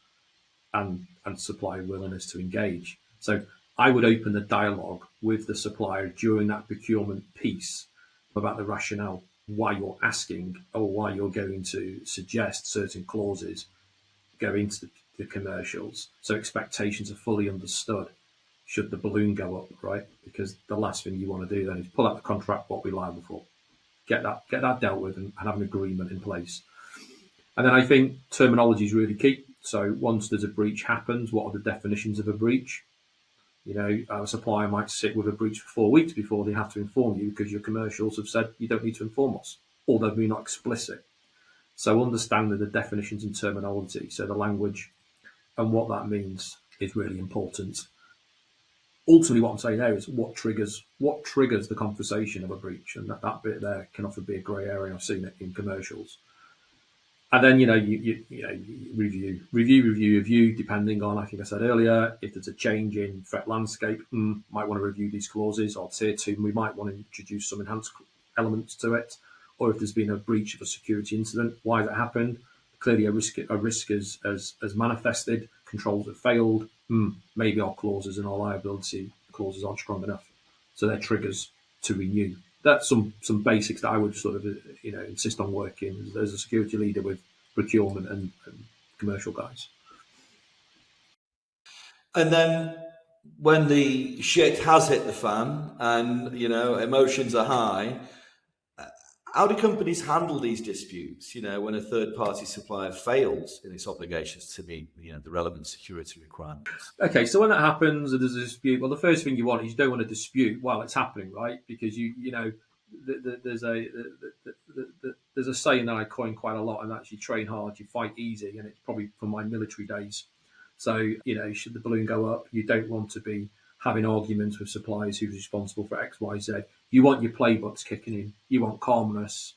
and supplier willingness to engage. So I would open the dialogue with the supplier during that procurement piece about the rationale why you're asking or why you're going to suggest certain clauses go into the commercials. So expectations are fully understood should the balloon go up, right? Because the last thing you want to do then is pull out the contract, what we're liable for. Get that dealt with and have an agreement in place. And then I think terminology is really key. So once there's a breach happens, what are the definitions of a breach? A supplier might sit with a breach for 4 weeks before they have to inform you because your commercials have said you don't need to inform us, or they've been not explicit. So understanding the definitions and terminology, so the language and what that means is really important. Ultimately, what I'm saying there is what triggers the conversation of a breach, and that bit there can often be a grey area. I've seen it in commercials. And then you review, depending on, I think I said earlier, if there's a change in threat landscape, might want to review these clauses. Or tier 2, we might want to introduce some enhanced elements to it. Or if there's been a breach of a security incident, why has it happened? Clearly a risk has manifested, controls have failed, maybe our clauses and our liability clauses aren't strong enough. So they're triggers to renew. That's some basics that I would sort of insist on working as a security leader with procurement and commercial guys. And then when the shit has hit the fan and emotions are high, how do companies handle these disputes? When a third-party supplier fails in its obligations to meet the relevant security requirements. Okay, so when that happens and there's a dispute, well, the first thing you want is you don't want to dispute while it's happening, right? Because there's a saying that I coin quite a lot, and that's you train hard, you fight easy, and it's probably from my military days. So should the balloon go up, you don't want to be having arguments with suppliers who's responsible for X, Y, Z. You want your playbooks kicking in. You want calmness.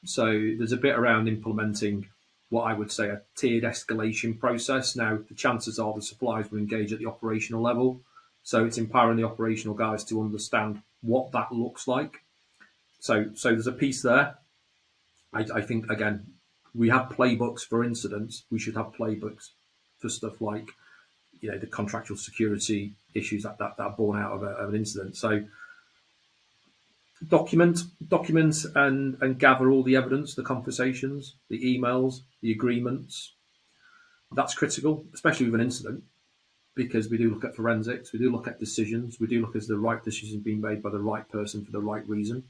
So there's a bit around implementing what I would say a tiered escalation process. Now, the chances are the suppliers will engage at the operational level. So it's empowering the operational guys to understand what that looks like. So there's a piece there. I think, again, we have playbooks for incidents. We should have playbooks for stuff like the contractual security issues that are born out of an incident. So document and gather all the evidence, the conversations, the emails, the agreements. That's critical, especially with an incident, because we do look at forensics, we do look at decisions, we do look at the right decision being made by the right person for the right reason.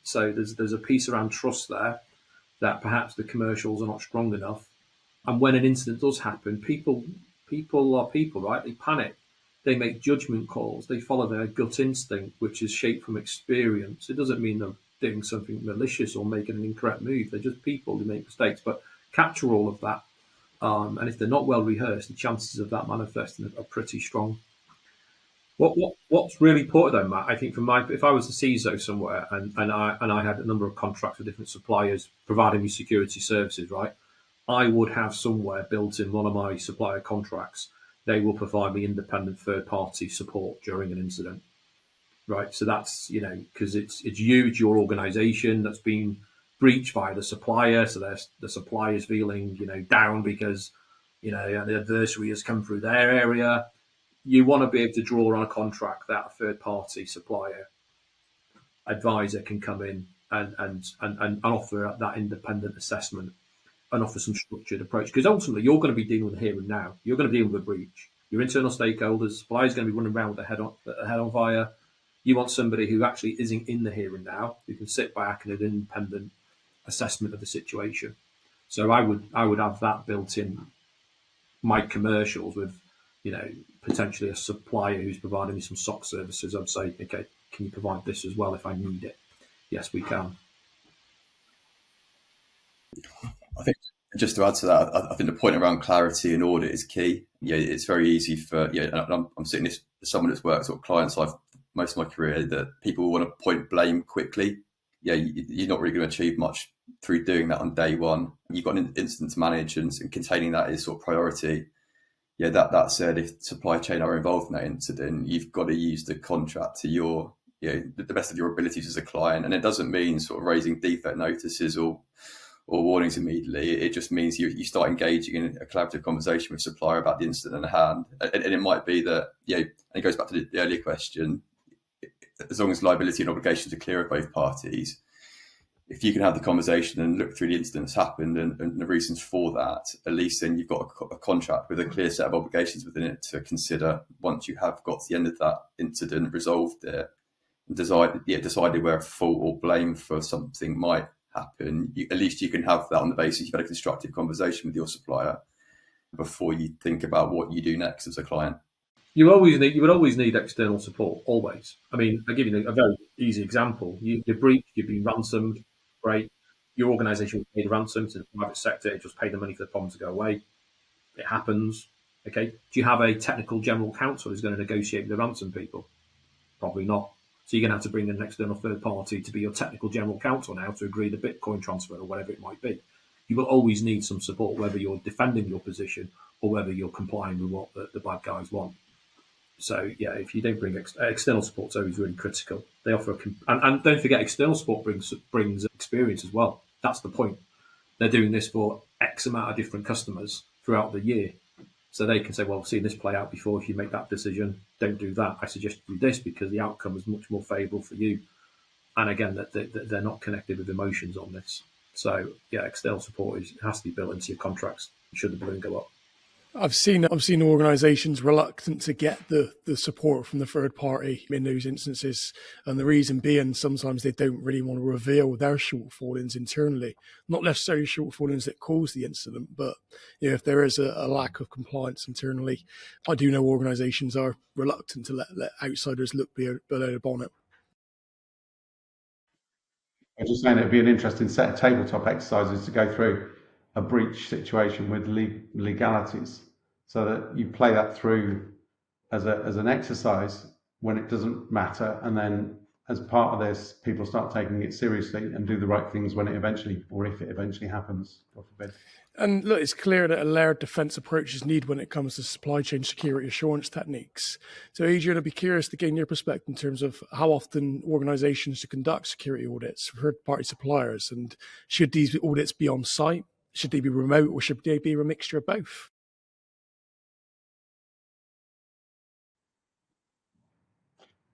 So there's a piece around trust there that perhaps the commercials are not strong enough. And when an incident does happen, people are people, right? They panic. they make judgment calls, they follow their gut instinct, which is shaped from experience. It doesn't mean they're doing something malicious or making an incorrect move. They're just people who make mistakes, but capture all of that. And if they're not well rehearsed, the chances of that manifesting are pretty strong. What's really important though, Matt, I think if I was a CISO somewhere and I had a number of contracts with different suppliers providing me security services, right, I would have somewhere built in one of my supplier contracts, they will provide me independent third party support during an incident. Right. So that's, because it's your organization that's been breached by the supplier. So the supplier's feeling, down because, the adversary has come through their area. You want to be able to draw on a contract that a third party supplier advisor can come in and offer that independent assessment and offer some structured approach. Because ultimately, you're going to be dealing with the here and now. You're going to deal with a breach. Your internal stakeholders, suppliers going to be running around with their head on fire. You want somebody who actually isn't in the here and now, who can sit back and do an independent assessment of the situation. So I would have that built in my commercials with, potentially a supplier who's providing me some SOC services. I'd say, okay, can you provide this as well if I need it? Yes, we can. I think just to add to that, I think the point around clarity and audit is key. It's very easy for, and I'm sitting as someone that's worked sort of client side most of my career, that people want to point blame quickly. You're not really going to achieve much through doing that on day one. You've got an incident to manage, and containing that is sort of priority. That said, if supply chain are involved in that incident, you've got to use the contract to your, the best of your abilities as a client. And it doesn't mean sort of raising defect notices or warnings immediately. It just means you start engaging in a collaborative conversation with supplier about the incident at hand. And it might be that, and it goes back to the earlier question, as long as liability and obligations are clear of both parties, if you can have the conversation and look through the incident that's happened and the reasons for that, at least then you've got a contract with a clear set of obligations within it to consider once you have got to the end of that incident, resolved it, and decided where fault or blame for something might happen. At least you can have that on the basis you've had a constructive conversation with your supplier before you think about what you do next as a client. You would always need external support, always. I mean, I'll give you a very easy example. You're breached, you've been ransomed, great. Your organisation will pay the ransom to the private sector, it just pay the money for the problem to go away. It happens. Okay. Do you have a technical general counsel who's going to negotiate with the ransom people? Probably not. So you're going to have to bring in an external third party to be your technical general counsel now to agree the Bitcoin transfer or whatever it might be. You will always need some support, whether you're defending your position or whether you're complying with what the bad guys want. So if you don't bring external support, it's always really critical. They offer and don't forget, external support brings experience as well. That's the point. They're doing this for X amount of different customers throughout the year, so they can say, "Well, I've seen this play out before. If you make that decision, don't do that. I suggest you do this because the outcome is much more favourable for you." And again, that they're not connected with emotions on this. So external support has to be built into your contracts should the balloon go up. I've seen organisations reluctant to get the support from the third party in those instances, and the reason being sometimes they don't really want to reveal their shortfallings internally, not necessarily shortfallings that cause the incident, but if there is a lack of compliance internally, I do know organisations are reluctant to let outsiders look below the bonnet. I was just saying it'd be an interesting set of tabletop exercises to go through a breach situation with legalities, so that you play that through as an exercise when it doesn't matter, and then as part of this, people start taking it seriously and do the right things when it eventually, or if it eventually happens, God forbid. And look, it's clear that a layered defence approach is needed when it comes to supply chain security assurance techniques. So, Adrian, I'd be curious to gain your perspective in terms of how often organisations should conduct security audits for third-party suppliers, and should these audits be on site? Should they be remote, or should they be a mixture of both?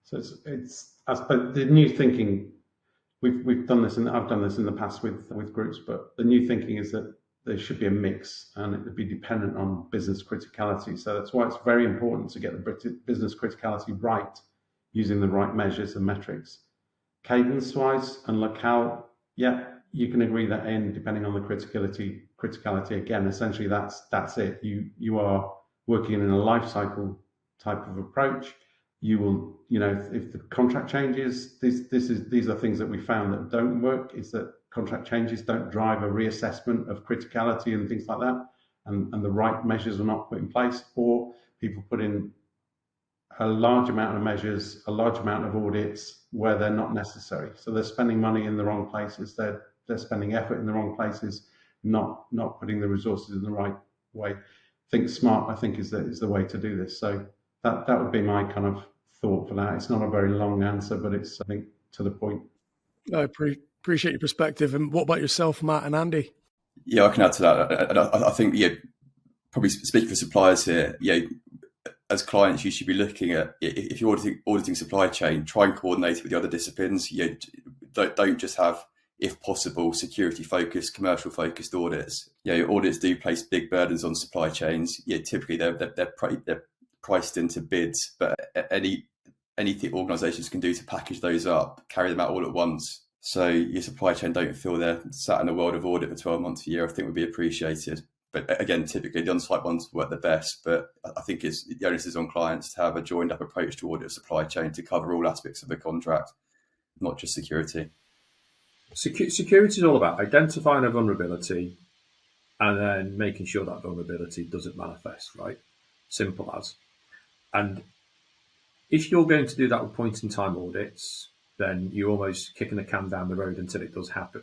So it's I suppose the new thinking. We've done this, and I've done this in the past with groups. But the new thinking is that there should be a mix, and it would be dependent on business criticality. So that's why it's very important to get the business criticality right, using the right measures and metrics. Cadence-wise and locale, you can agree that in depending on the criticality. Again, essentially that's it. You are working in a life cycle type of approach. You will, if the contract changes, these are things that we found that don't work, is that contract changes don't drive a reassessment of criticality and things like that, and the right measures are not put in place, or people put in a large amount of measures, a large amount of audits where they're not necessary. So they're spending money in the wrong places, they're spending effort in the wrong places, not putting the resources in the right way. Think smart, I think, is the way to do this. So that would be my kind of thought for that. It's not a very long answer, but it's, I think, to the point. I appreciate your perspective. And what about yourself, Matt and Andy? Yeah, I can add to that. And I think, probably speaking for suppliers here, as clients, you should be looking at, if you're auditing supply chain, try and coordinate it with the other disciplines. Don't just have, if possible, security-focused, commercial-focused audits. Audits do place big burdens on supply chains. Typically they're priced into bids, but anything organisations can do to package those up, carry them out all at once, so your supply chain don't feel they're sat in a world of audit for 12 months a year, I think would be appreciated. But again, typically the on-site ones work the best, but I think the onus is on clients to have a joined-up approach to audit of supply chain to cover all aspects of the contract, not just security. Security is all about identifying a vulnerability and then making sure that vulnerability doesn't manifest, right? Simple as. And if you're going to do that with point-in-time audits, then you're almost kicking the can down the road until it does happen.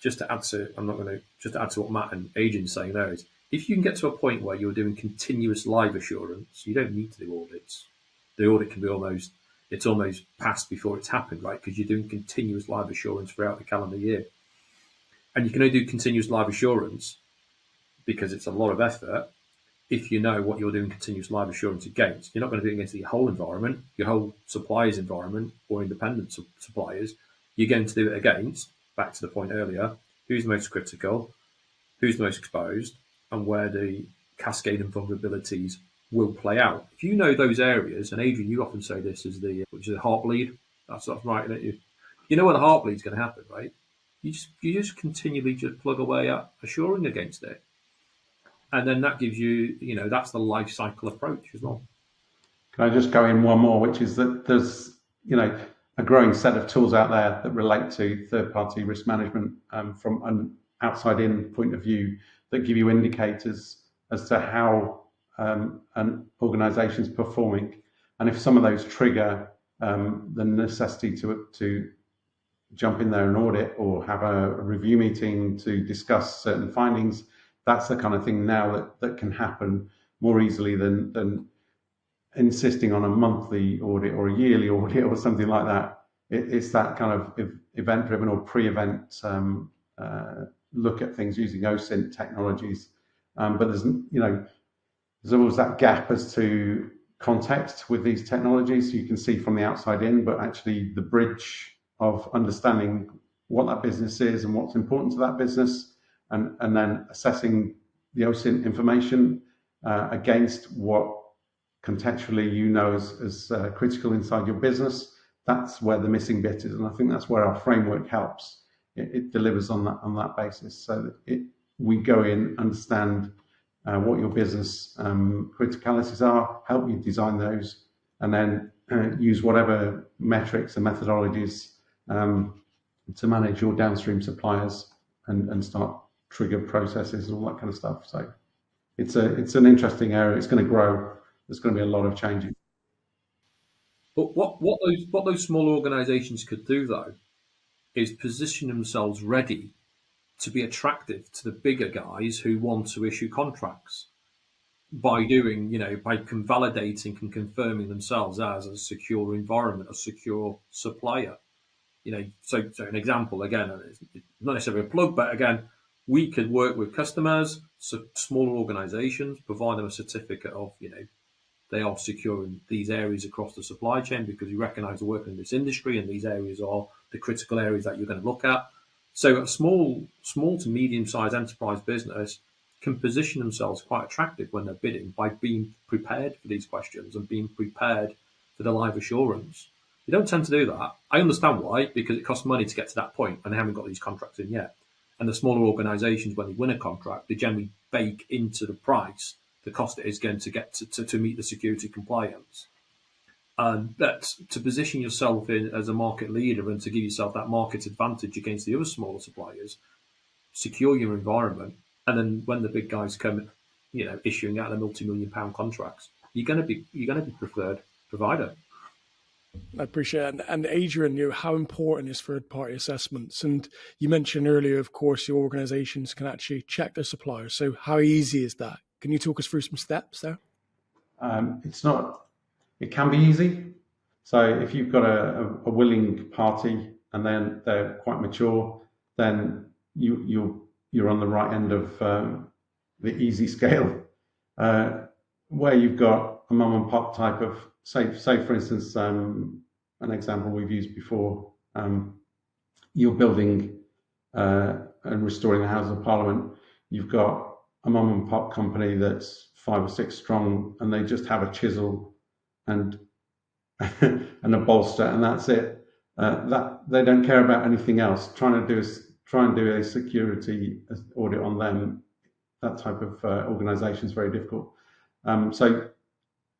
Just to add to what Matt and Adrian's saying there is, if you can get to a point where you're doing continuous live assurance, you don't need to do audits. The audit can be almost passed before it's happened, right? Because you're doing continuous live assurance throughout the calendar year. And you can only do continuous live assurance because it's a lot of effort if you know what you're doing continuous live assurance against. You're not going to do it against your whole environment, your whole supplier's environment, or independent suppliers. You're going to do it against, back to the point earlier, who's most critical, who's most exposed, and where the cascade of vulnerabilities will play out. If you know those areas, and Adrian, you often say this as which is a heartbleed. That's right. You know where the heartbleed's going to happen, right? You just continually just plug away at assuring against it. And then that gives you, that's the life cycle approach as well. Can I just go in one more, which is that there's, a growing set of tools out there that relate to third-party risk management from an outside-in point of view that give you indicators as to how an organisation is performing. And if some of those trigger the necessity to jump in there and audit or have a review meeting to discuss certain findings, that's the kind of thing now that can happen more easily than insisting on a monthly audit or a yearly audit or something like that. It's that kind of event-driven or pre-event look at things using OSINT technologies. But there's always that gap as to context with these technologies. You can see from the outside in, but actually the bridge of understanding what that business is and what's important to that business, and then assessing the OSINT information against what contextually as critical inside your business. That's where the missing bit is, and I think that's where our framework helps. It delivers on that basis, so that we go in, understand what your business criticalities are, help you design those, and then use whatever metrics and methodologies to manage your downstream suppliers and start trigger processes and all that kind of stuff. So it's an interesting area. It's going to grow. There's going to be a lot of changing. But what those small organisations could do, though, is position themselves ready to be attractive to the bigger guys who want to issue contracts by validating and confirming themselves as a secure environment, a secure supplier. So an example, again, not necessarily a plug, but again, we could work with customers, smaller organisations, provide them a certificate of, they are secure in these areas across the supply chain because we recognise the work in this industry and these areas are the critical areas that you're going to look at. So a small to medium-sized enterprise business can position themselves quite attractive when they're bidding by being prepared for these questions and being prepared for the live assurance. You don't tend to do that. I understand why, because it costs money to get to that point and they haven't got these contracts in yet. And the smaller organisations, when they win a contract, they generally bake into the price the cost it is going to get to meet the security compliance. But to position yourself in as a market leader and to give yourself that market advantage against the other smaller suppliers, secure your environment, and then when the big guys come, issuing out the multi-million-pound contracts, you're going to be preferred provider. I appreciate it. And Adrian, how important is third-party assessments? And you mentioned earlier, of course, your organizations can actually check their suppliers. So how easy is that? Can you talk us through some steps there? It can be easy. So if you've got a willing party and then they're quite mature, then you're on the right end of the easy scale. Where you've got a mum and pop type of, say for instance, an example we've used before, you're building and restoring the Houses of Parliament. You've got a mum and pop company that's 5 or 6 strong, and they just have a chisel and and a bolster, and that's it. That they don't care about anything else. Try and do a security audit on them. That type of organisation is very difficult. So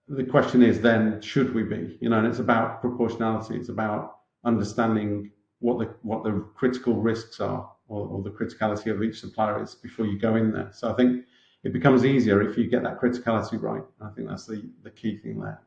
the question is then, should we be? And it's about proportionality. It's about understanding what the critical risks are, or the criticality of each supplier is before you go in there. So I think it becomes easier if you get that criticality right. I think that's the key thing there.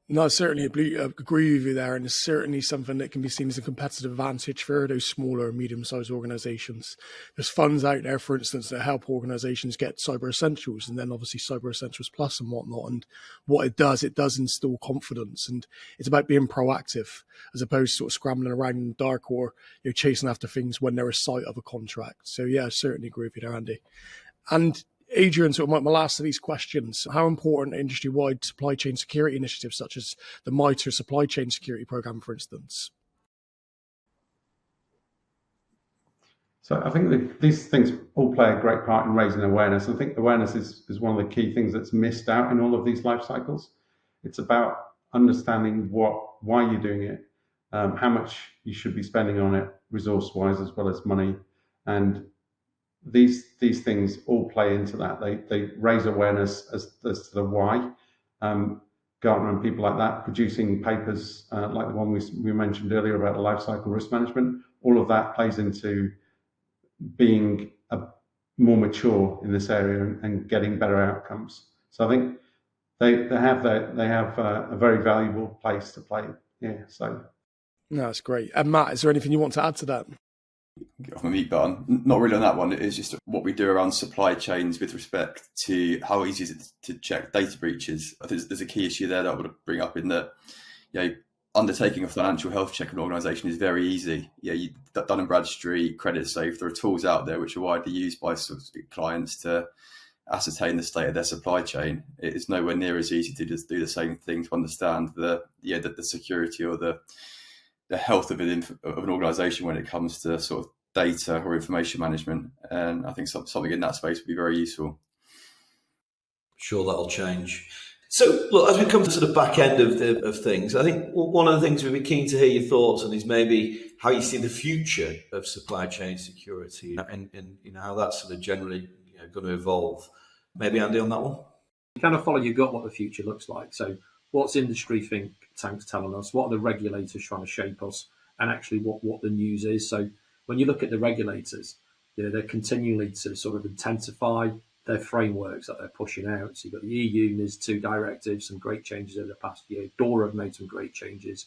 No, I certainly agree with you there, and it's certainly something that can be seen as a competitive advantage for those smaller and medium-sized organisations. There's funds out there, for instance, that help organisations get Cyber Essentials, and then obviously Cyber Essentials Plus and whatnot. And what it does instill confidence, and it's about being proactive as opposed to sort of scrambling around in the dark or chasing after things when they're a sight of a contract. So yeah, I certainly agree with you there, Andy. And Adrian, sort of my last of these questions, how important are industry-wide supply chain security initiatives such as the MITRE supply chain security program, for instance? So I think these things all play a great part in raising awareness. I think awareness is one of the key things that's missed out in all of these life cycles. It's about understanding why you're doing it, how much you should be spending on it, resource-wise as well as money, and these things all play into that. They raise awareness as to the why. Gartner and people like that producing papers like the one we mentioned earlier about the life cycle risk management. All of that plays into being more mature in this area and getting better outcomes. So I think they have a very valuable place to play. Yeah. So. No, that's great. And Matt, is there anything you want to add to that? Get off my meat button. Not really on that one. It's just what we do around supply chains with respect to how easy is it to check data breaches. I think there's a key issue there that I would bring up in that, undertaking a financial health check of an organisation is very easy. Dun & Bradstreet, Credit Safe, there are tools out there which are widely used by clients to ascertain the state of their supply chain. It's nowhere near as easy to just do the same thing to understand the security or the health of an organisation when it comes to sort of data or information management. And I think something in that space would be very useful. Sure, that'll change. So, look, as we come to sort of back end of things, I think one of the things we'd be keen to hear your thoughts on is maybe how you see the future of supply chain security and how that's sort of generally going to evolve. Maybe Andy on that one? You kind of follow your gut what the future looks like. So what's industry think tanks telling us? What are the regulators trying to shape us? And actually what the news is. So when you look at the regulators, they're continually to sort of intensify their frameworks that they're pushing out. So you've got the EU, there's 2 directives, some great changes over the past year. DORA have made some great changes.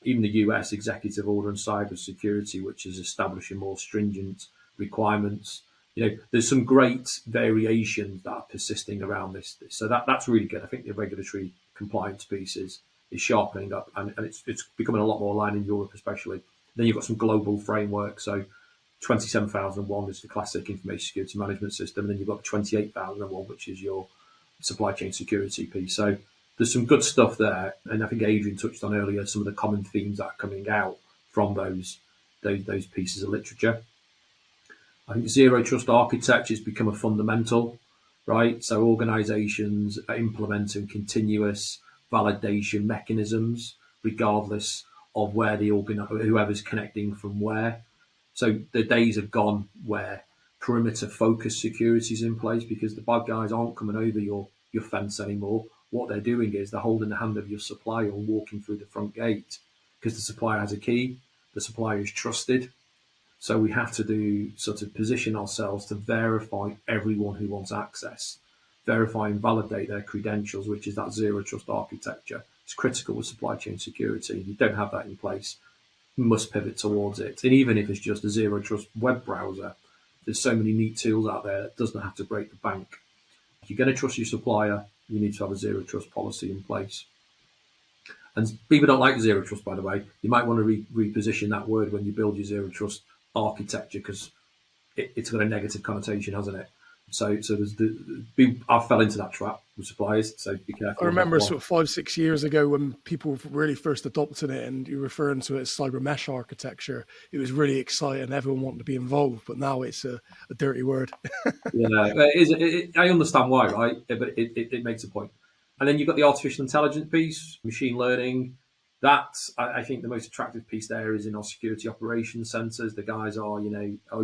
Even the US Executive Order on Cyber Security, which is establishing more stringent requirements. There's some great variations that are persisting around this. So that's really good. I think the regulatory compliance piece is sharpening up, and it's becoming a lot more aligned in Europe especially. Then you've got some global frameworks. So 27001 is the classic information security management system, and then you've got 28001, which is your supply chain security piece. So there's some good stuff there, and I think Adrian touched on earlier some of the common themes that are coming out from those pieces of literature. I think zero trust architecture has become a fundamental, right? So organizations are implementing continuous validation mechanisms, regardless of where whoever's connecting from where. So the days are gone where perimeter focused securities in place, because the bad guys aren't coming over your fence anymore. What they're doing is they're holding the hand of your supplier and walking through the front gate, because the supplier has a key, the supplier is trusted. So we have to position ourselves to verify everyone who wants access, verify and validate their credentials, which is that zero trust architecture. It's critical with supply chain security. If you don't have that in place, you must pivot towards it. And even if it's just a zero trust web browser, there's so many neat tools out there that doesn't have to break the bank. If you're going to trust your supplier, you need to have a zero trust policy in place. And people don't like zero trust, by the way. You might want to reposition that word when you build your zero trust architecture, because it's got a negative connotation, hasn't it? So I fell into that trap with suppliers, so be careful. I remember sort of 5-6 years ago when people really first adopted it, and you're referring to it as cyber mesh architecture. It was really exciting. Everyone wanted to be involved, but now it's a dirty word. Yeah, I understand why, right? But it makes a point. And then you've got the artificial intelligence piece, machine learning. That's, I think, the most attractive piece there is in our security operations centres. The guys are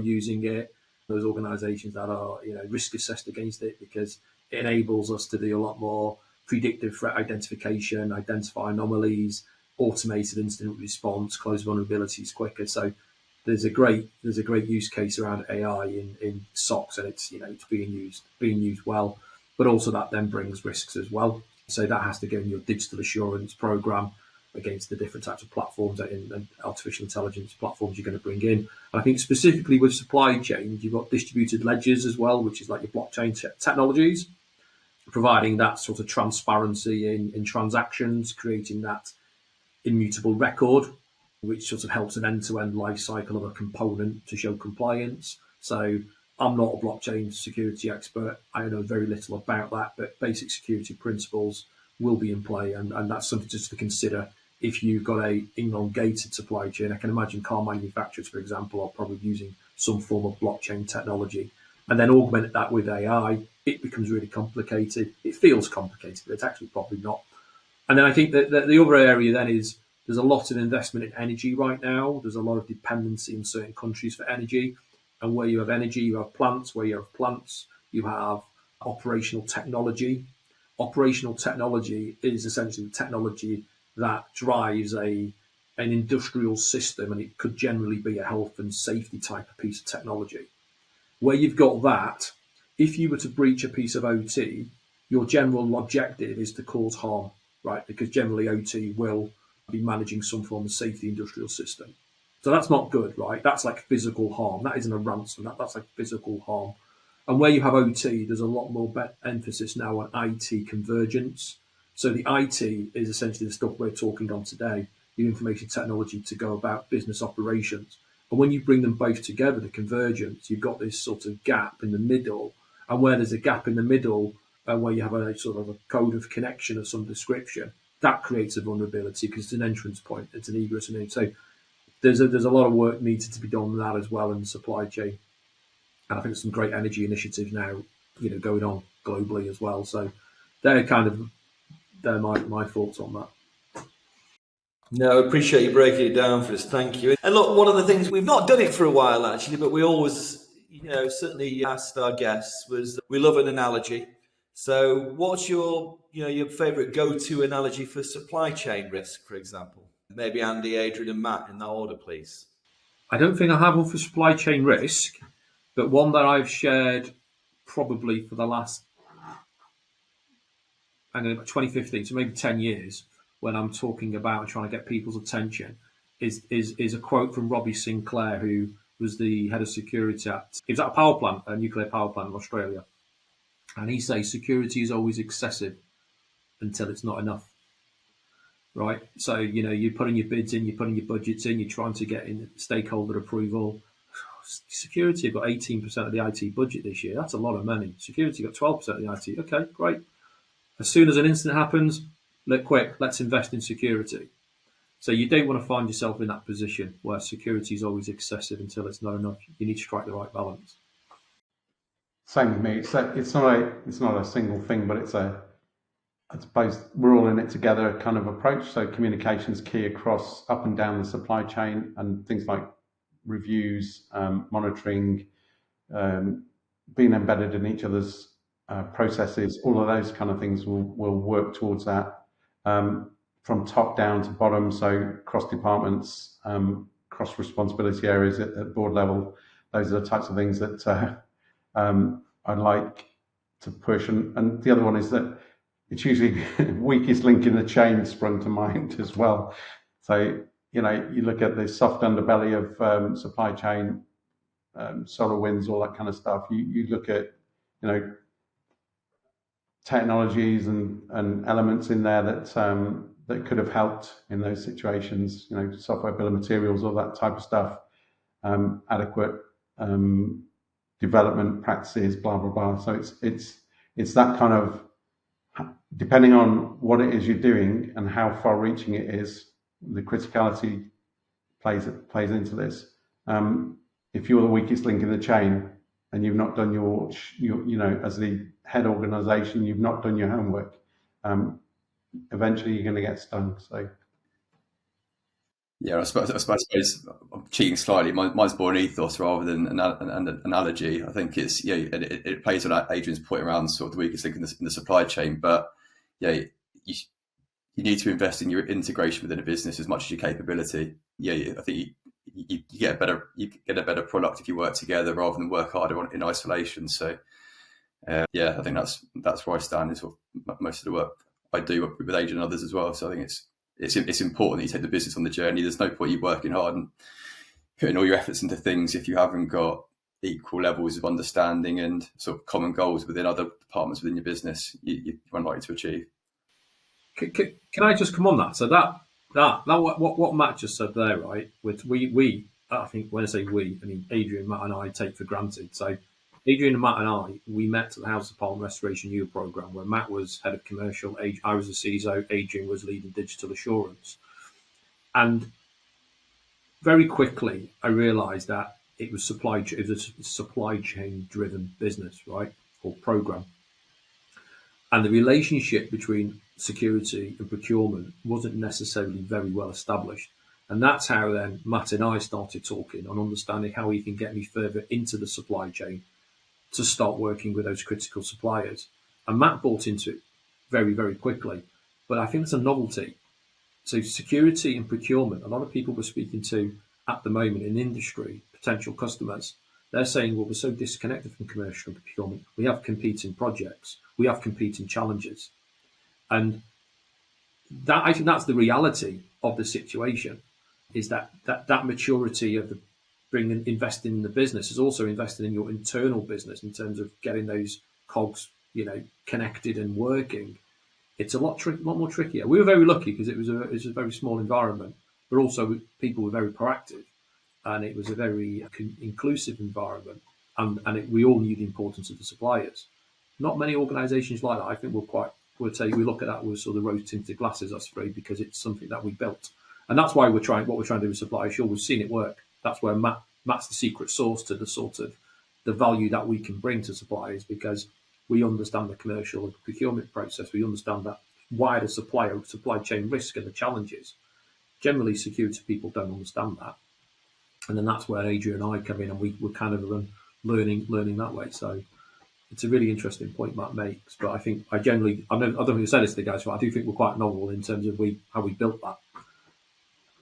using it. Those organisations that are, risk assessed against it, because it enables us to do a lot more predictive threat identification, identify anomalies, automated incident response, close vulnerabilities quicker. So there's a great use case around AI in SOCs, and it's being used well, but also that then brings risks as well. So that has to go in your digital assurance program against the different types of platforms and artificial intelligence platforms you're going to bring in. And I think specifically with supply chain, you've got distributed ledgers as well, which is like your blockchain technologies, providing that sort of transparency in transactions, creating that immutable record, which sort of helps an end-to-end life cycle of a component to show compliance. So I'm not a blockchain security expert. I know very little about that, but basic security principles will be in play, and that's something just to consider if you've got a elongated supply chain. I can imagine car manufacturers, for example, are probably using some form of blockchain technology, and then augment that with AI. It becomes really complicated. It feels complicated, but it's actually probably not. And then I think that the other area then is there's a lot of investment in energy right now. There's a lot of dependency in certain countries for energy. And where you have energy, you have plants. Where you have plants, you have operational technology. Operational technology is essentially the technology that drives an industrial system, and it could generally be a health and safety type of piece of technology. Where you've got that, if you were to breach a piece of OT, your general objective is to cause harm, right? Because generally OT will be managing some form of safety industrial system. So that's not good, right? That's like physical harm. That isn't a ransom. That's like physical harm. And where you have OT, there's a lot more emphasis now on IT convergence. So the IT is essentially the stuff we're talking on today, the information technology to go about business operations. And when you bring them both together, the convergence, you've got this sort of gap in the middle. And where there's a gap in the middle, where you have a sort of a code of connection of some description, that creates a vulnerability because it's an entrance point, it's an egress. And so there's a lot of work needed to be done on that as well in the supply chain. And I think there's some great energy initiatives now, going on globally as well. So they're my thoughts on that. No, I appreciate you breaking it down for us. Thank you. And look, one of the things, we've not done it for a while actually, but we always, certainly asked our guests, was we love an analogy. So what's your favourite go-to analogy for supply chain risk, for example? Maybe Andy, Adrian and Matt in that order, please. I don't think I have one for supply chain risk, but one that I've shared probably for the last 2015, so maybe 10 years, when I'm talking about trying to get people's attention, is a quote from Robbie Sinclair, who was the head of security he was at a power plant, a nuclear power plant in Australia. And he says security is always excessive until it's not enough. Right? So, you're putting your bids in, you're putting your budgets in, you're trying to get in stakeholder approval. Security have got 18% of the IT budget this year. That's a lot of money. Security got 12% of the IT. Okay, great. As soon as an incident happens, let's invest in security. So you don't want to find yourself in that position where security is always excessive until it's not enough. You need to strike the right balance. Same with me. It's not a single thing, but I suppose we're all in it together kind of approach. So communication's key across up and down the supply chain, and things like reviews, monitoring, being embedded in each other's processes, all of those kind of things will work towards that, from top down to bottom, so cross departments, cross responsibility areas at board level. Those are the types of things that I'd like to push. And the other one is that it's usually weakest link in the chain sprung to mind as well. So, you look at the soft underbelly of supply chain, SolarWinds, all that kind of stuff. You look at, technologies and elements in there that could have helped in those situations, software bill of materials, all that type of stuff, adequate development practices, blah, blah, blah. So it's that kind of, depending on what it is you're doing and how far reaching it is, the criticality plays into this. If you're the weakest link in the chain and you've not done your as the head organization, you've not done your homework, eventually you're going to get stung. So yeah, I suppose I'm cheating slightly. Mine's more an ethos rather than an analogy. I think it's it plays on Adrian's point around sort of the weakest link in the supply chain. But you need to invest in your integration within a business as much as your capability. I think you get a better product if you work together rather than work harder in isolation. So I think that's where I stand in sort of most of the work I do with Adrian and others as well. So I think it's important that you take the business on the journey. There's no point you working hard and putting all your efforts into things if you haven't got equal levels of understanding and sort of common goals within other departments within your business. You're unlikely to achieve. Can I just come on that? So that what Matt just said there, right? With we I think when I say we, I mean Adrian, Matt, and I take for granted. So Adrian and Matt and I, we met at the House of Parliament Restoration U programme, where Matt was head of commercial, I was a CISO, Adrian was leading digital assurance. And very quickly, I realised that it was a supply chain driven business, right, or programme. And the relationship between security and procurement wasn't necessarily very well established. And that's how then Matt and I started talking on understanding how he can get me further into the supply chain to start working with those critical suppliers. And Matt bought into it very, very quickly. But I think it's a novelty. So security and procurement, a lot of people we're speaking to at the moment in industry, potential customers, they're saying, well, we're so disconnected from commercial and procurement. We have competing projects. We have competing challenges. And that, I think that's the reality of the situation, is that maturity of investing in the business is also investing in your internal business in terms of getting those cogs, connected and working. It's a lot more trickier. We were very lucky because it was a very small environment, but also people were very proactive, and it was a very inclusive environment, and we all knew the importance of the suppliers. Not many organisations like that. I think we'd say we look at that with sort of rose-tinted glasses, I suppose, because it's something that we built, and that's why we're trying to do with Supply Assure. We've seen it work. That's where Matt's the secret sauce to the sort of the value that we can bring to suppliers, because we understand the commercial and procurement process. We understand that wider supply chain risk and the challenges. Generally, security people don't understand that, and then that's where Adrian and I come in, and we're kind of learning that way. So it's a really interesting point Matt makes. But I think I don't think I said this to the guys, but I do think we're quite novel in terms of how we built that,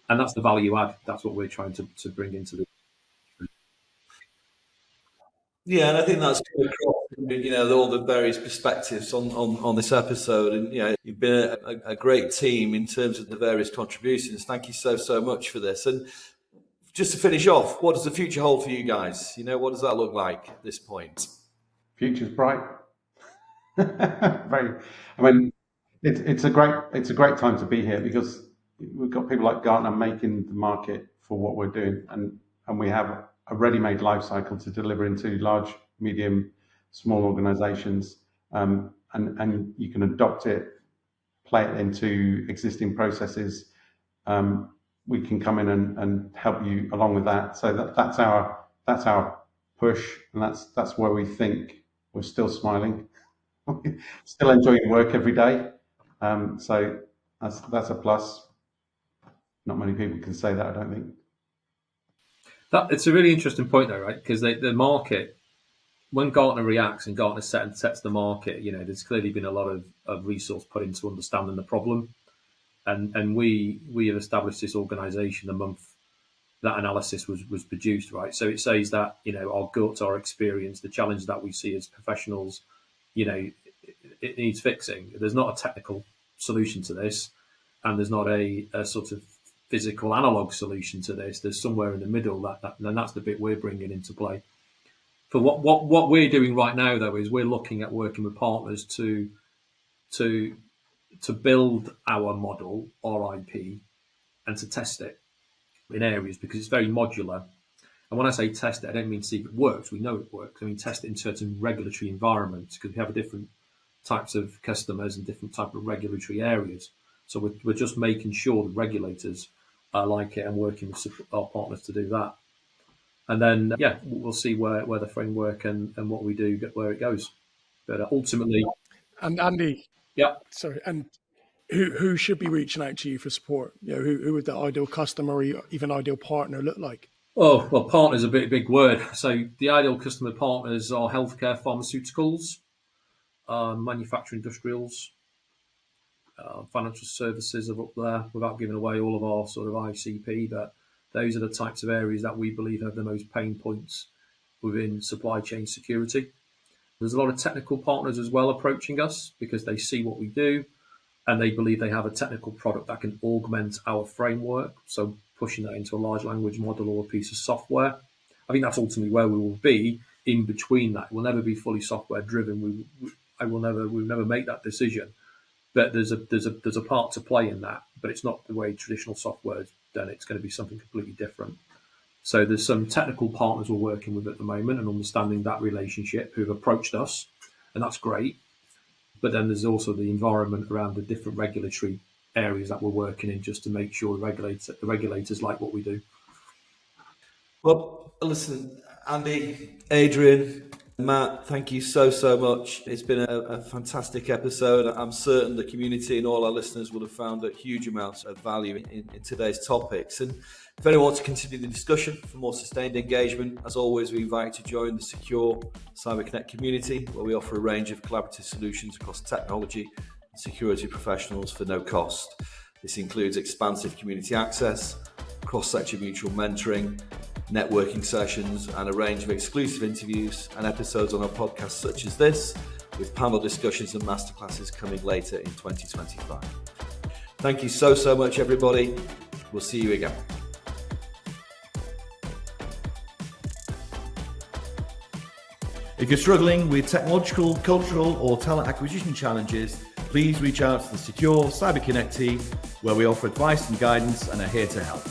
and that's the value add. That's what we're trying to bring into the. Yeah, and I think that's across, all the various perspectives on this episode, and you've been a great team in terms of the various contributions. Thank you so much for this. And just to finish off, what does the future hold for you guys? What does that look like at this point? Future's bright. Very. I mean, it's a great time to be here, because we've got people like Gartner making the market for what we're doing, and we have a ready-made life cycle to deliver into large, medium, small organizations, and you can adopt it, play it into existing processes. We can come in and help you along with that. So that's our push, and that's where we think we're still smiling, still enjoying work every day. So that's a plus. Not many people can say that, I don't think. It's a really interesting point, though, right? Because the market when Gartner reacts and Gartner sets the market, there's clearly been a lot of resource put into understanding the problem. And we have established this organisation the month that analysis was produced, right? So it says that, our gut, our experience, the challenge that we see as professionals, it needs fixing. There's not a technical solution to this, and there's not a sort of physical analog solution to this. There's somewhere in the middle and that's the bit we're bringing into play. For what we're doing right now, though, is we're looking at working with partners to build our model, our IP, and to test it in areas, because it's very modular. And when I say test it, I don't mean see if it works. We know it works. I mean test it in certain regulatory environments, because we have different types of customers and different type of regulatory areas. So we're just making sure the regulators like it and working with our partners to do that. And then, we'll see where the framework and what we do, where it goes. But ultimately... And Andy, yeah, sorry, and who should be reaching out to you for support? Who would the ideal customer or even ideal partner look like? Oh, well, partner is a big word. So the ideal customer partners are healthcare, pharmaceuticals, manufacturing industrials, financial services are up there, without giving away all of our sort of ICP, but those are the types of areas that we believe have the most pain points within supply chain security. There's a lot of technical partners as well approaching us, because they see what we do and they believe they have a technical product that can augment our framework. So pushing that into a large language model or a piece of software. I think that's ultimately where we will be in between that. We'll never be fully software driven. We'll never make that decision. But there's a part to play in that, but it's not the way traditional software is done. It's going to be something completely different. So there's some technical partners we're working with at the moment and understanding that relationship who've approached us, and that's great. But then there's also the environment around the different regulatory areas that we're working in, just to make sure the regulators like what we do. Well, listen, Andy, Adrian, Matt, thank you so much. It's been a fantastic episode. I'm certain the community and all our listeners will have found a huge amount of value in today's topics. And if anyone wants to continue the discussion for more sustained engagement, as always, we invite you to join the Secure CyberConnect community, where we offer a range of collaborative solutions across technology and security professionals for no cost. This includes expansive community access, cross-sector mutual mentoring, networking sessions, and a range of exclusive interviews and episodes on our podcast such as this, with panel discussions and masterclasses coming later in 2025. Thank you so much, everybody. We'll see you again. If you're struggling with technological, cultural, or talent acquisition challenges, please reach out to the Secure CyberConnect team, where we offer advice and guidance and are here to help.